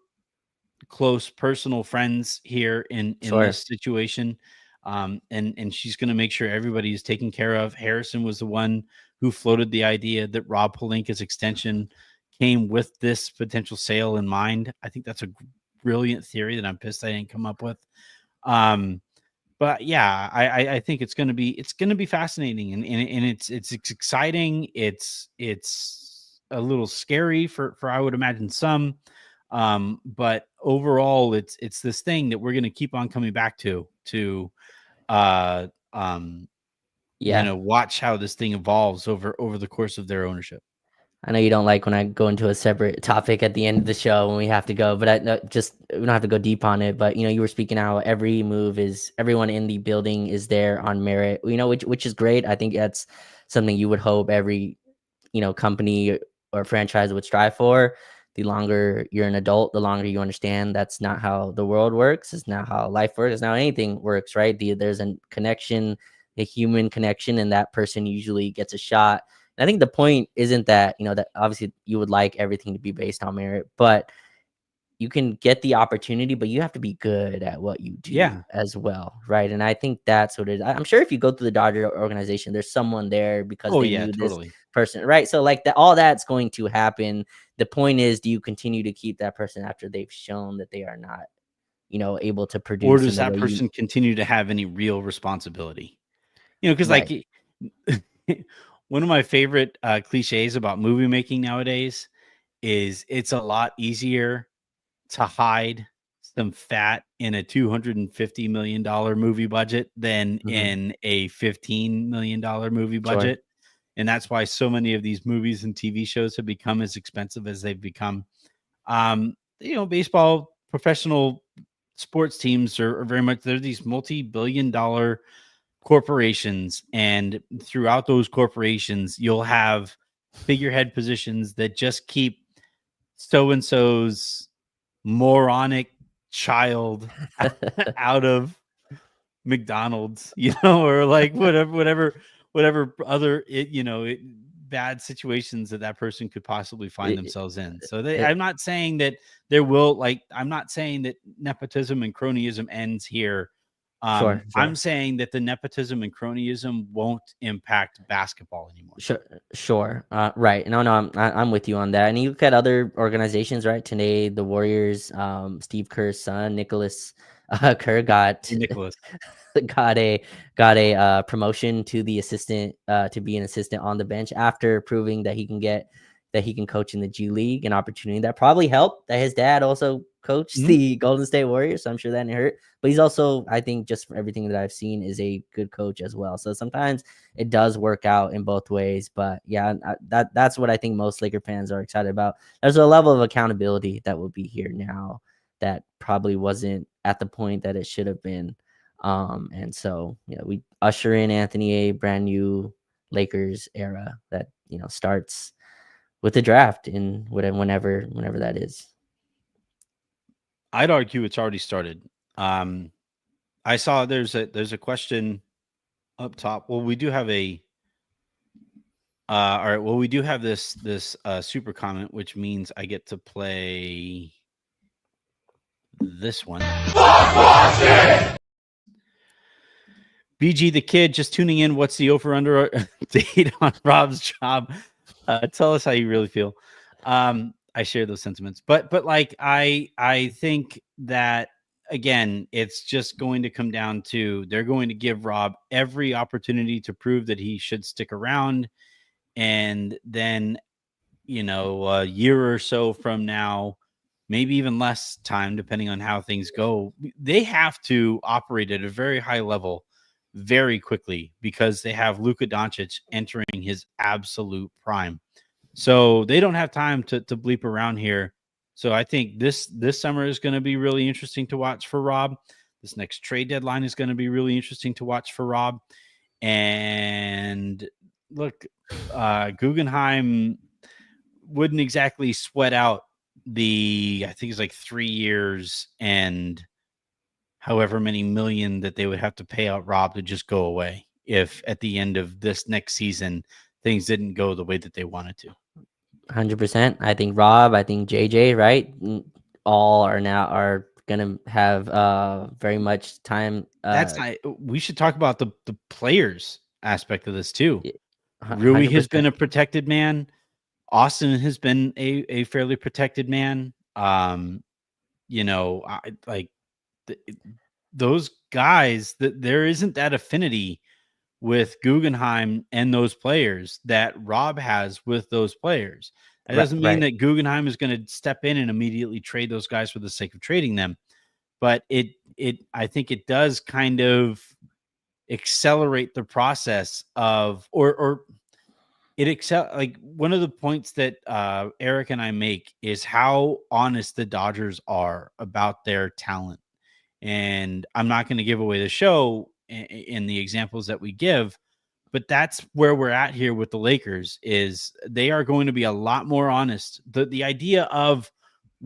close personal friends here in Sure. this situation. And she's going to make sure everybody is taken care of. Harrison was the one who floated the idea that Rob Pelinka's extension came with this potential sale in mind. I think that's a brilliant theory that I'm pissed I didn't come up with. But yeah, I think it's going to be fascinating, and it's exciting. It's a little scary for I would imagine some. But overall, it's this thing that we're going to keep on coming back to uh Yeah. watch how this thing evolves over the course of their ownership. I know you don't like when I go into a separate topic at the end of the show when we have to go, but I no, just we don't have to go deep on it. But you were speaking how every move is everyone in the building is there on merit. Which is great. I think that's something you would hope every company or franchise would strive for. The longer you're an adult, the longer you understand that's not how the world works. It's not how life works. It's not how anything works, right? There's a connection, a human connection, and that person usually gets a shot. And I think the point isn't that, that obviously you would like everything to be based on merit, but you can get the opportunity, but you have to be good at what you do Yeah. as well, right? And I think that's what it is. I'm sure if you go through the Dodger organization, there's someone there because Oh they yeah, knew this totally. person, right? So like that, all that's going to happen. The point is, do you continue to keep that person after they've shown that they are not, able to Or produce in does the that way you person continue to have any real responsibility? Because right? like one of my favorite cliches about movie making nowadays is it's a lot easier to hide some fat in a $250 million movie budget than Mhm. in a $15 million movie Sure. budget. And that's why so many of these movies and TV shows have become as expensive as they've become. Baseball professional sports teams are very much, they're these multi-billion-dollar corporations, and throughout those corporations you'll have figurehead positions that just keep so and so's moronic child out of McDonald's, or like whatever other bad situations that person could possibly find It, themselves in. So it, I'm not saying that there will I'm not saying that nepotism and cronyism ends here. sure. I'm Sure. saying that the nepotism and cronyism won't impact basketball anymore. Sure, sure. Right. No, I'm with you on that. And you look at other organizations, right? Today, the Warriors, Steve Kerr's son, Nicholas Kerr got Nicholas. got a promotion to the assistant to be an assistant on the bench after proving that he can coach in the G League, an opportunity that probably helped that his dad also coached Mhm. the Golden State Warriors. So I'm sure that didn't hurt. But he's also, I think, just from everything that I've seen, is a good coach as well. So sometimes it does work out in both ways. But yeah, that's what I think most Laker fans are excited about. There's a level of accountability that will be here now that probably wasn't at the point that it should have been. And so we usher in Anthony, a brand new Lakers era that starts with the draft in whenever that is. I'd argue it's already started. I saw there's a question up top. Well, we do have a all right. Well, we do have this super comment, which means I get to play this one. BG the kid just tuning in. What's the over under date on Rob's job? Tell us how you really feel. I share those sentiments, but like I think that again, it's just going to come down to they're going to give Rob every opportunity to prove that he should stick around, and then a year or so from now, maybe even less time, depending on how things go, they have to operate at a very high level very quickly because they have Luka Doncic entering his absolute prime. So they don't have time to bleep around here. So I think this summer is going to be really interesting to watch for Rob. This next trade deadline is going to be really interesting to watch for Rob. And look, Guggenheim wouldn't exactly sweat out I think it's like 3 years and however many million that they would have to pay out Rob to just go away if at the end of this next season things didn't go the way that they wanted to. 100%. I think Rob, I think JJ, right? All are gonna have very much time. We should talk about the players aspect of this too. Rui has 100%. been a protected man. Austin has been a fairly protected man. Those guys, that there isn't that affinity with Guggenheim and those players that Rob has with those players. That doesn't mean that Guggenheim is going to step in and immediately trade those guys for the sake of trading them, but I think it does kind of accelerate the process of, or like one of the points that Eric and I make is how honest the Dodgers are about their talent. And I'm not going to give away the show in the examples that we give, but that's where we're at here with the Lakers. Is they are going to be a lot more honest. The idea of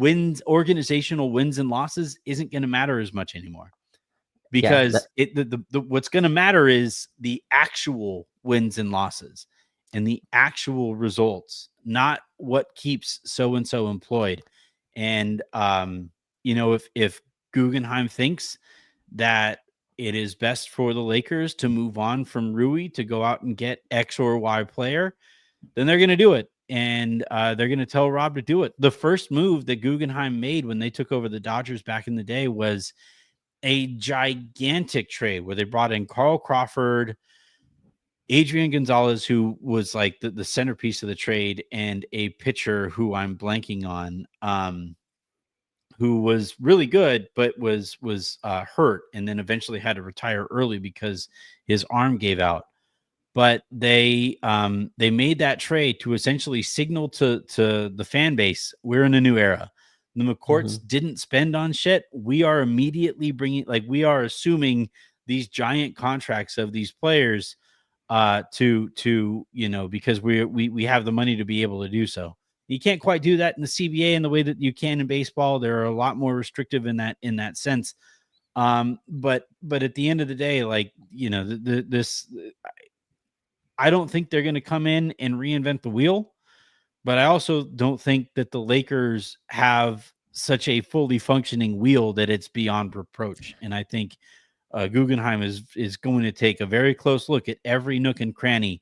organizational wins and losses isn't going to matter as much anymore, because what's going to matter is the actual wins and losses and the actual results, not what keeps so and so employed. And if Guggenheim thinks that it is best for the Lakers to move on from Rui to go out and get X or Y player, then they're going to do it. And they're going to tell Rob to do it. The first move that Guggenheim made when they took over the Dodgers back in the day was a gigantic trade where they brought in Carl Crawford, Adrian Gonzalez, who was like the centerpiece of the trade, and a pitcher who I'm blanking on, who was really good, but was hurt and then eventually had to retire early because his arm gave out. But they made that trade to essentially signal to the fan base, we're in a new era. The McCourts didn't spend on shit. We are immediately we are assuming these giant contracts of these players because we have the money to be able to do so. You can't quite do that in the CBA in the way that you can in baseball. They're a lot more restrictive in that sense. But at the end of the day, I don't think they're going to come in and reinvent the wheel, but I also don't think that the Lakers have such a fully functioning wheel that it's beyond reproach. And I think Guggenheim is going to take a very close look at every nook and cranny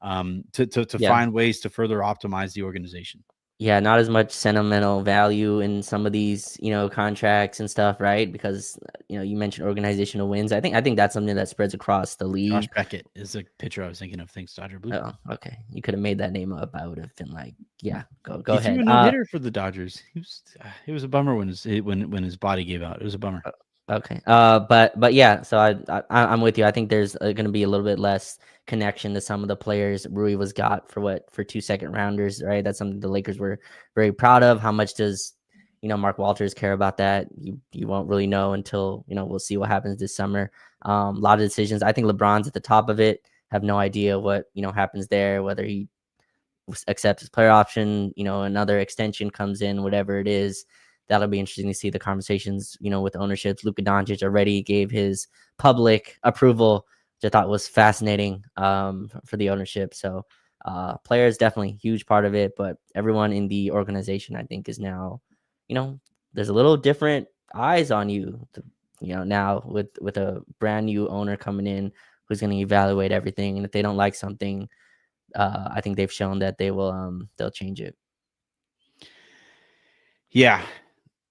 to find ways to further optimize the organization. Yeah, not as much sentimental value in some of these, contracts and stuff, right? Because you mentioned organizational wins. I think that's something that spreads across the league. Josh Beckett is a pitcher I was thinking of. Thanks, Dodger Blue. Oh, okay. You could have made that name up. I would have been like, yeah, go he ahead. Threw a no-hitter for the Dodgers. It was a bummer when his body gave out. It was a bummer. Okay. But yeah. So I'm with you. I think there's going to be a little bit less connection to some of the players Rui was got for 2 second rounders, right? That's something the Lakers were very proud of. How much does Mark Walters care about that? You won't really know until we'll see what happens this summer. A lot of decisions. I think LeBron's at the top of it. Have no idea what happens there. Whether he accepts his player option, another extension comes in, whatever it is. That'll be interesting to see the conversations, with ownerships. Luka Doncic already gave his public approval, which I thought was fascinating for the ownership. So players definitely huge part of it, but everyone in the organization, I think, is now, there's a little different eyes on you, now with a brand new owner coming in who's going to evaluate everything. And if they don't like something, I think they've shown that they'll change it. Yeah.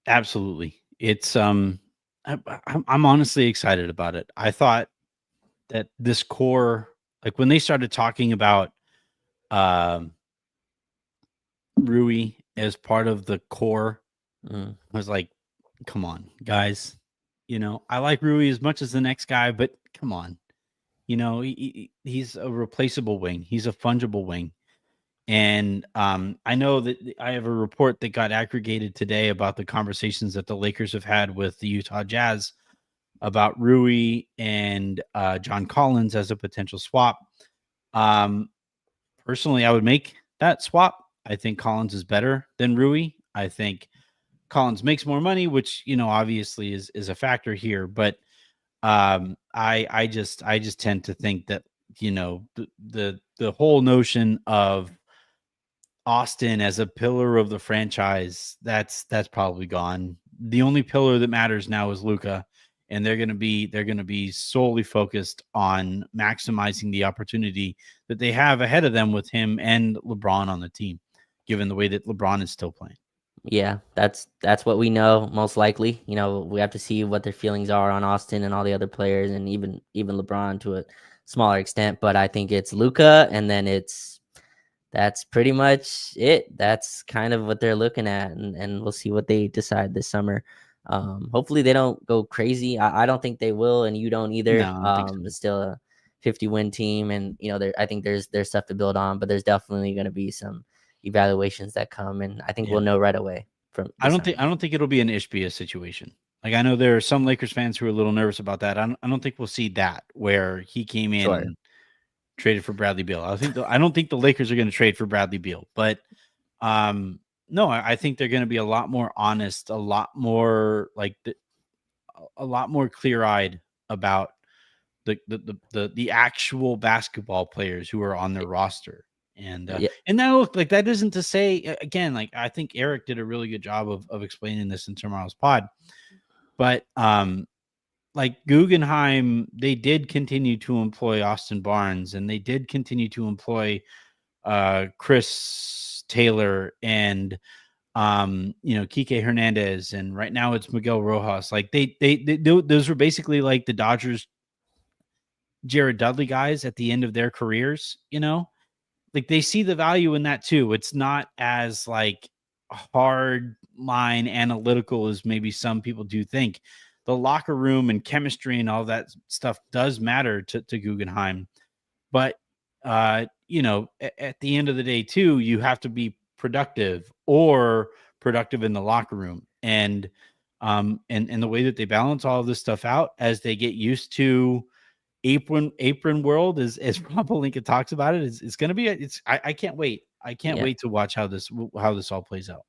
Absolutely. It's I'm honestly excited about it. I thought that this core, like when they started talking about Rui as part of the core, I was like, come on, guys. I like Rui as much as the next guy, but come on. He's a replaceable wing. He's a fungible wing. And I know that I have a report that got aggregated today about the conversations that the Lakers have had with the Utah Jazz about Rui and John Collins as a potential swap. Personally, I would make that swap. I think Collins is better than Rui. I think Collins makes more money, which obviously is a factor here. But I just tend to think that the whole notion of Austin as a pillar of the franchise, that's probably gone. The only pillar that matters now is Luka, and they're going to be solely focused on maximizing the opportunity that they have ahead of them with him and LeBron on the team, given the way that LeBron is still playing. Yeah, that's what we know most likely. We have to see what their feelings are on Austin and all the other players, and even LeBron to a smaller extent. But I think it's Luka, and then that's pretty much it. That's kind of what they're looking at, and we'll see what they decide this summer. Hopefully they don't go crazy. I don't think they will, and you don't either. No, I don't think so. It's still a 50-win team, and I think there's stuff to build on, but there's definitely going to be some evaluations that come, and I think we'll know right away. I don't think it'll be an Ishbia situation. Like, I know there are some Lakers fans who are a little nervous about that. I don't think we'll see that where he came in and traded for Bradley Beal. I don't think the Lakers are going to trade for Bradley Beal, but no, I think they're going to be a lot more honest, a lot more clear-eyed about the actual basketball players who are on their roster. And that isn't to say, again, like, I think Eric did a really good job of explaining this in tomorrow's pod, but like Guggenheim, they did continue to employ Austin Barnes, and they did continue to employ Chris Taylor and Kike Hernandez, and right now it's Miguel Rojas. Like those were basically like the Dodgers Jared Dudley guys at the end of their careers, like they see the value in that too. It's not as like hard line analytical as maybe some people do think. The locker room and chemistry and all that stuff does matter to Guggenheim, but at the end of the day too, you have to be productive in the locker room, and the way that they balance all of this stuff out as they get used to apron world, as Rob Pelinka talks about it, it's going to be I can't wait. I can't wait to watch how this all plays out.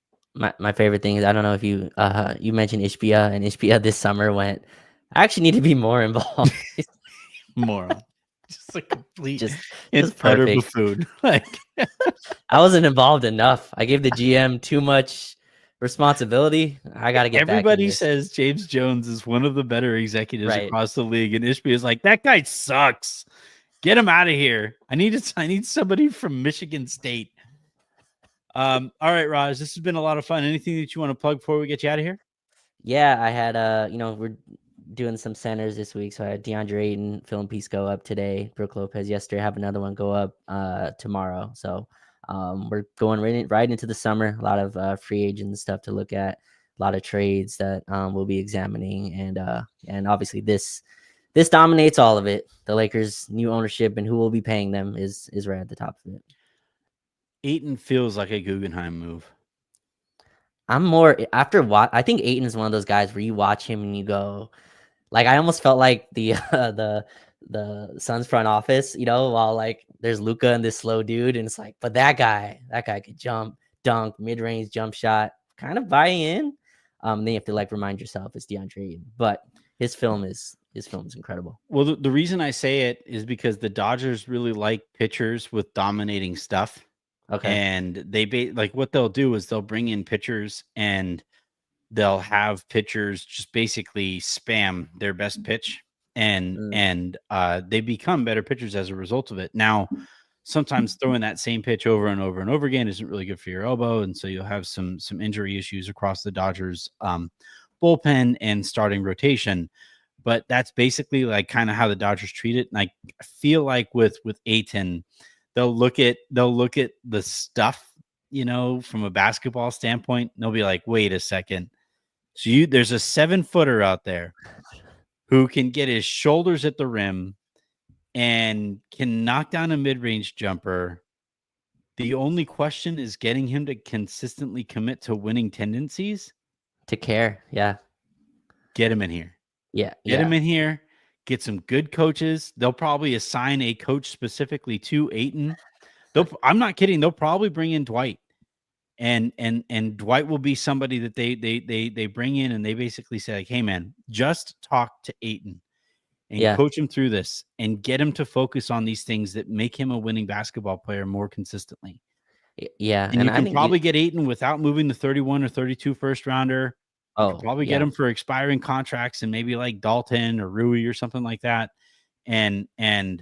My favorite thing is, I don't know if you mentioned Ishbia, and Ishbia this summer went, I actually need to be more involved. Moron. Just a complete just utter buffoon. Like, I wasn't involved enough. I gave the GM too much responsibility. I got to get everybody back says James Jones is one of the better executives across the league, and Ishbia is like, that guy sucks. Get him out of here. I need somebody from Michigan State. All right, Raj, this has been a lot of fun. Anything that you want to plug before we get you out of here? Yeah, I had we're doing some centers this week, so I had DeAndre Ayton, Phil and Peace go up today, Brooke Lopez yesterday, have another one go up tomorrow. So we're going right into the summer. A lot of free agent stuff to look at, a lot of trades that we'll be examining, and obviously this dominates all of it. The Lakers' new ownership and who will be paying them is right at the top of it. Ayton feels like a Guggenheim move. I'm more after I think Ayton is one of those guys where you watch him and you go, like, I almost felt like the Suns front office, while like there's Luka and this slow dude, and it's like, but that guy could jump, dunk, mid-range jump shot, kind of buy in. Then you have to like remind yourself it's DeAndre Ayton, but his film is incredible. Well, the reason I say it is because the Dodgers really like pitchers with dominating stuff. Okay. And they like what they'll do is they'll bring in pitchers, and they'll have pitchers just basically spam their best pitch, and they become better pitchers as a result of it. Now, sometimes throwing that same pitch over and over and over again isn't really good for your elbow, and so you'll have some injury issues across the Dodgers bullpen and starting rotation. But that's basically like kind of how the Dodgers treat it. And I feel like with Ayton, they'll look at the stuff, from a basketball standpoint. And they'll be like, wait a second. So there's a 7-footer out there who can get his shoulders at the rim and can knock down a mid-range jumper. The only question is getting him to consistently commit to winning tendencies. To care. Yeah. Get him in here. Yeah, Get him yeah, in here, get some good coaches. They'll probably assign a coach specifically to Ayton. I'm not kidding. They'll probably bring in Dwight, and Dwight will be somebody that they bring in, and they basically say like, "Hey, man, just talk to Ayton and yeah, coach him through this, and get him to focus on these things that make him a winning basketball player more consistently." yeah. And And you I can think you. probably get Ayton without moving the 31 or 32 first rounder. You could Oh, probably get yeah, him for expiring contracts and maybe like Dalton or Rui or something like that. And now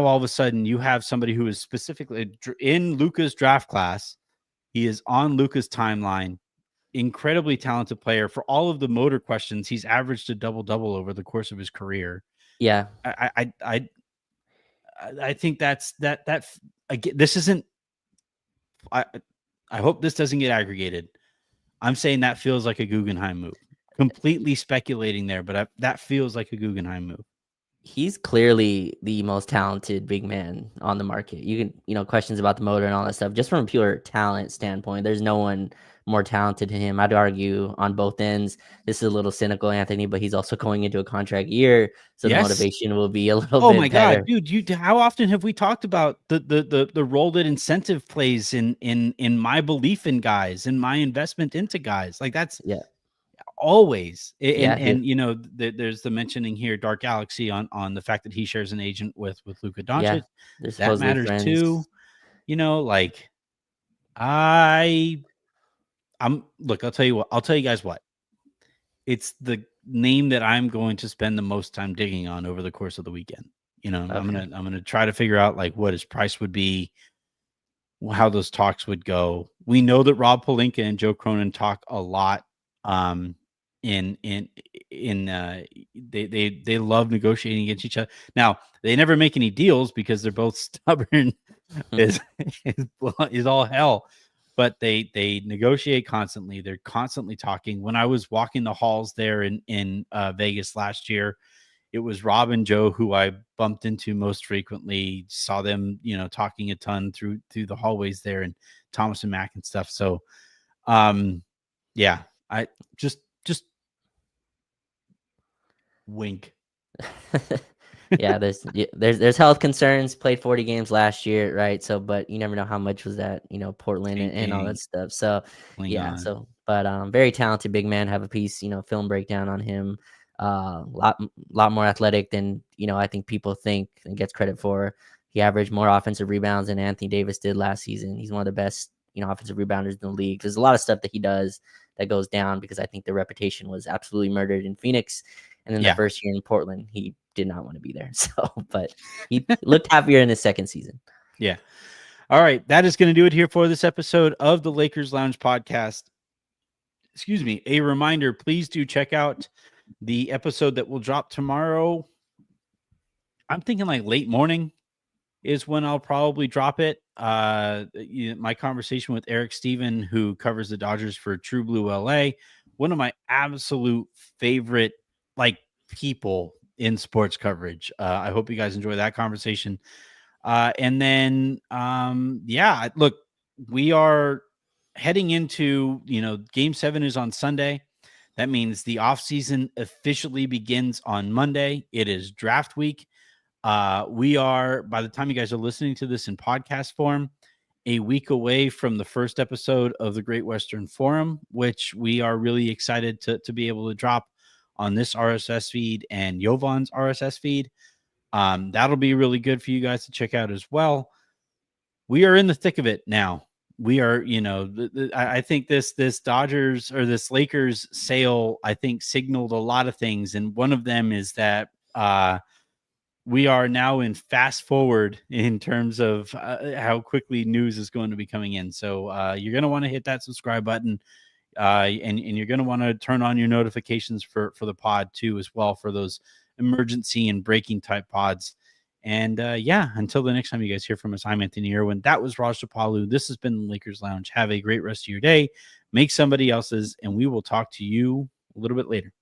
all of a sudden you have somebody who is specifically in Luka's draft class. He is on Luka's timeline. Incredibly talented player. For all of the motor questions, he's averaged a double-double over the course of his career. yeah. I think that's that again, this isn't I I hope this doesn't get aggregated. I'm saying that feels like a Guggenheim move. Completely speculating there, but that feels like a Guggenheim move. He's clearly the most talented big man on the market. You can, questions about the motor and all that stuff. Just from a pure talent standpoint, there's no one more talented than him. I'd argue on both ends. This is a little cynical, Anthony, but he's also going into a contract year, so the Yes. motivation will be a little Oh bit my God, better. dude! How often have we talked about the role that incentive plays in my belief in guys and my investment into guys? Like that's Yeah, always yeah, there's the mentioning here, Dark Galaxy, on the fact that he shares an agent with Luka yeah. Doncic. They're That supposedly matters too. friends. Like I I'm look, I'll tell you what, I'll tell you guys what. It's the name that I'm going to spend the most time digging on over the course of the weekend. I'm Okay. gonna try to figure out like what his price would be, how those talks would go. We know that Rob Pelinka and Joe Cronin talk a lot. In they love negotiating against each other. Now they never make any deals because they're both stubborn is is all hell. But they negotiate constantly. They're constantly talking. When I was walking the halls there in Vegas last year, it was Rob and Joe who I bumped into most frequently. Saw them, talking a ton through the hallways there, and Thomas and Mac and stuff. So, yeah, I just wink. Yeah, there's health concerns. Played 40 games last year, right? So, but you never know how much was that, Portland Tank and all gang, that stuff. So, yeah. Klingon. So, but very talented big man. Have a piece, film breakdown on him. Lot more athletic than I think people think and gets credit for. He averaged more offensive rebounds than Anthony Davis did last season. He's one of the best, offensive rebounders in the league. There's a lot of stuff that he does that goes down because I think the reputation was absolutely murdered in Phoenix. And then the Yeah. first year in Portland, he did not want to be there. So, but he looked happier in his second season. Yeah. All right. That is going to do it here for this episode of the Lakers Lounge podcast. Excuse me. A reminder, please do check out the episode that will drop tomorrow. I'm thinking like late morning is when I'll probably drop it. My conversation with Eric Steven, who covers the Dodgers for True Blue LA, one of my absolute favorite people in sports coverage. I hope you guys enjoy that conversation. And then, look, we are heading into, game 7 is on Sunday. That means the offseason officially begins on Monday. It is draft week. We are, by the time you guys are listening to this in podcast form, a week away from the first episode of the Great Western Forum, which we are really excited to be able to drop on this RSS feed and Yovan's RSS feed. That'll be really good for you guys to check out as well. We are in the thick of it now. We are, I think this Dodgers or this Lakers sale, I think signaled a lot of things. And one of them is that, we are now in fast forward in terms of how quickly news is going to be coming in. So you're going to want to hit that subscribe button, and you're going to want to turn on your notifications for the pod too, as well, for those emergency and breaking type pods. And until the next time you guys hear from us, I'm Anthony Irwin. That was Raj Palu. This has been the Lakers Lounge. Have a great rest of your day. Make somebody else's, and we will talk to you a little bit later.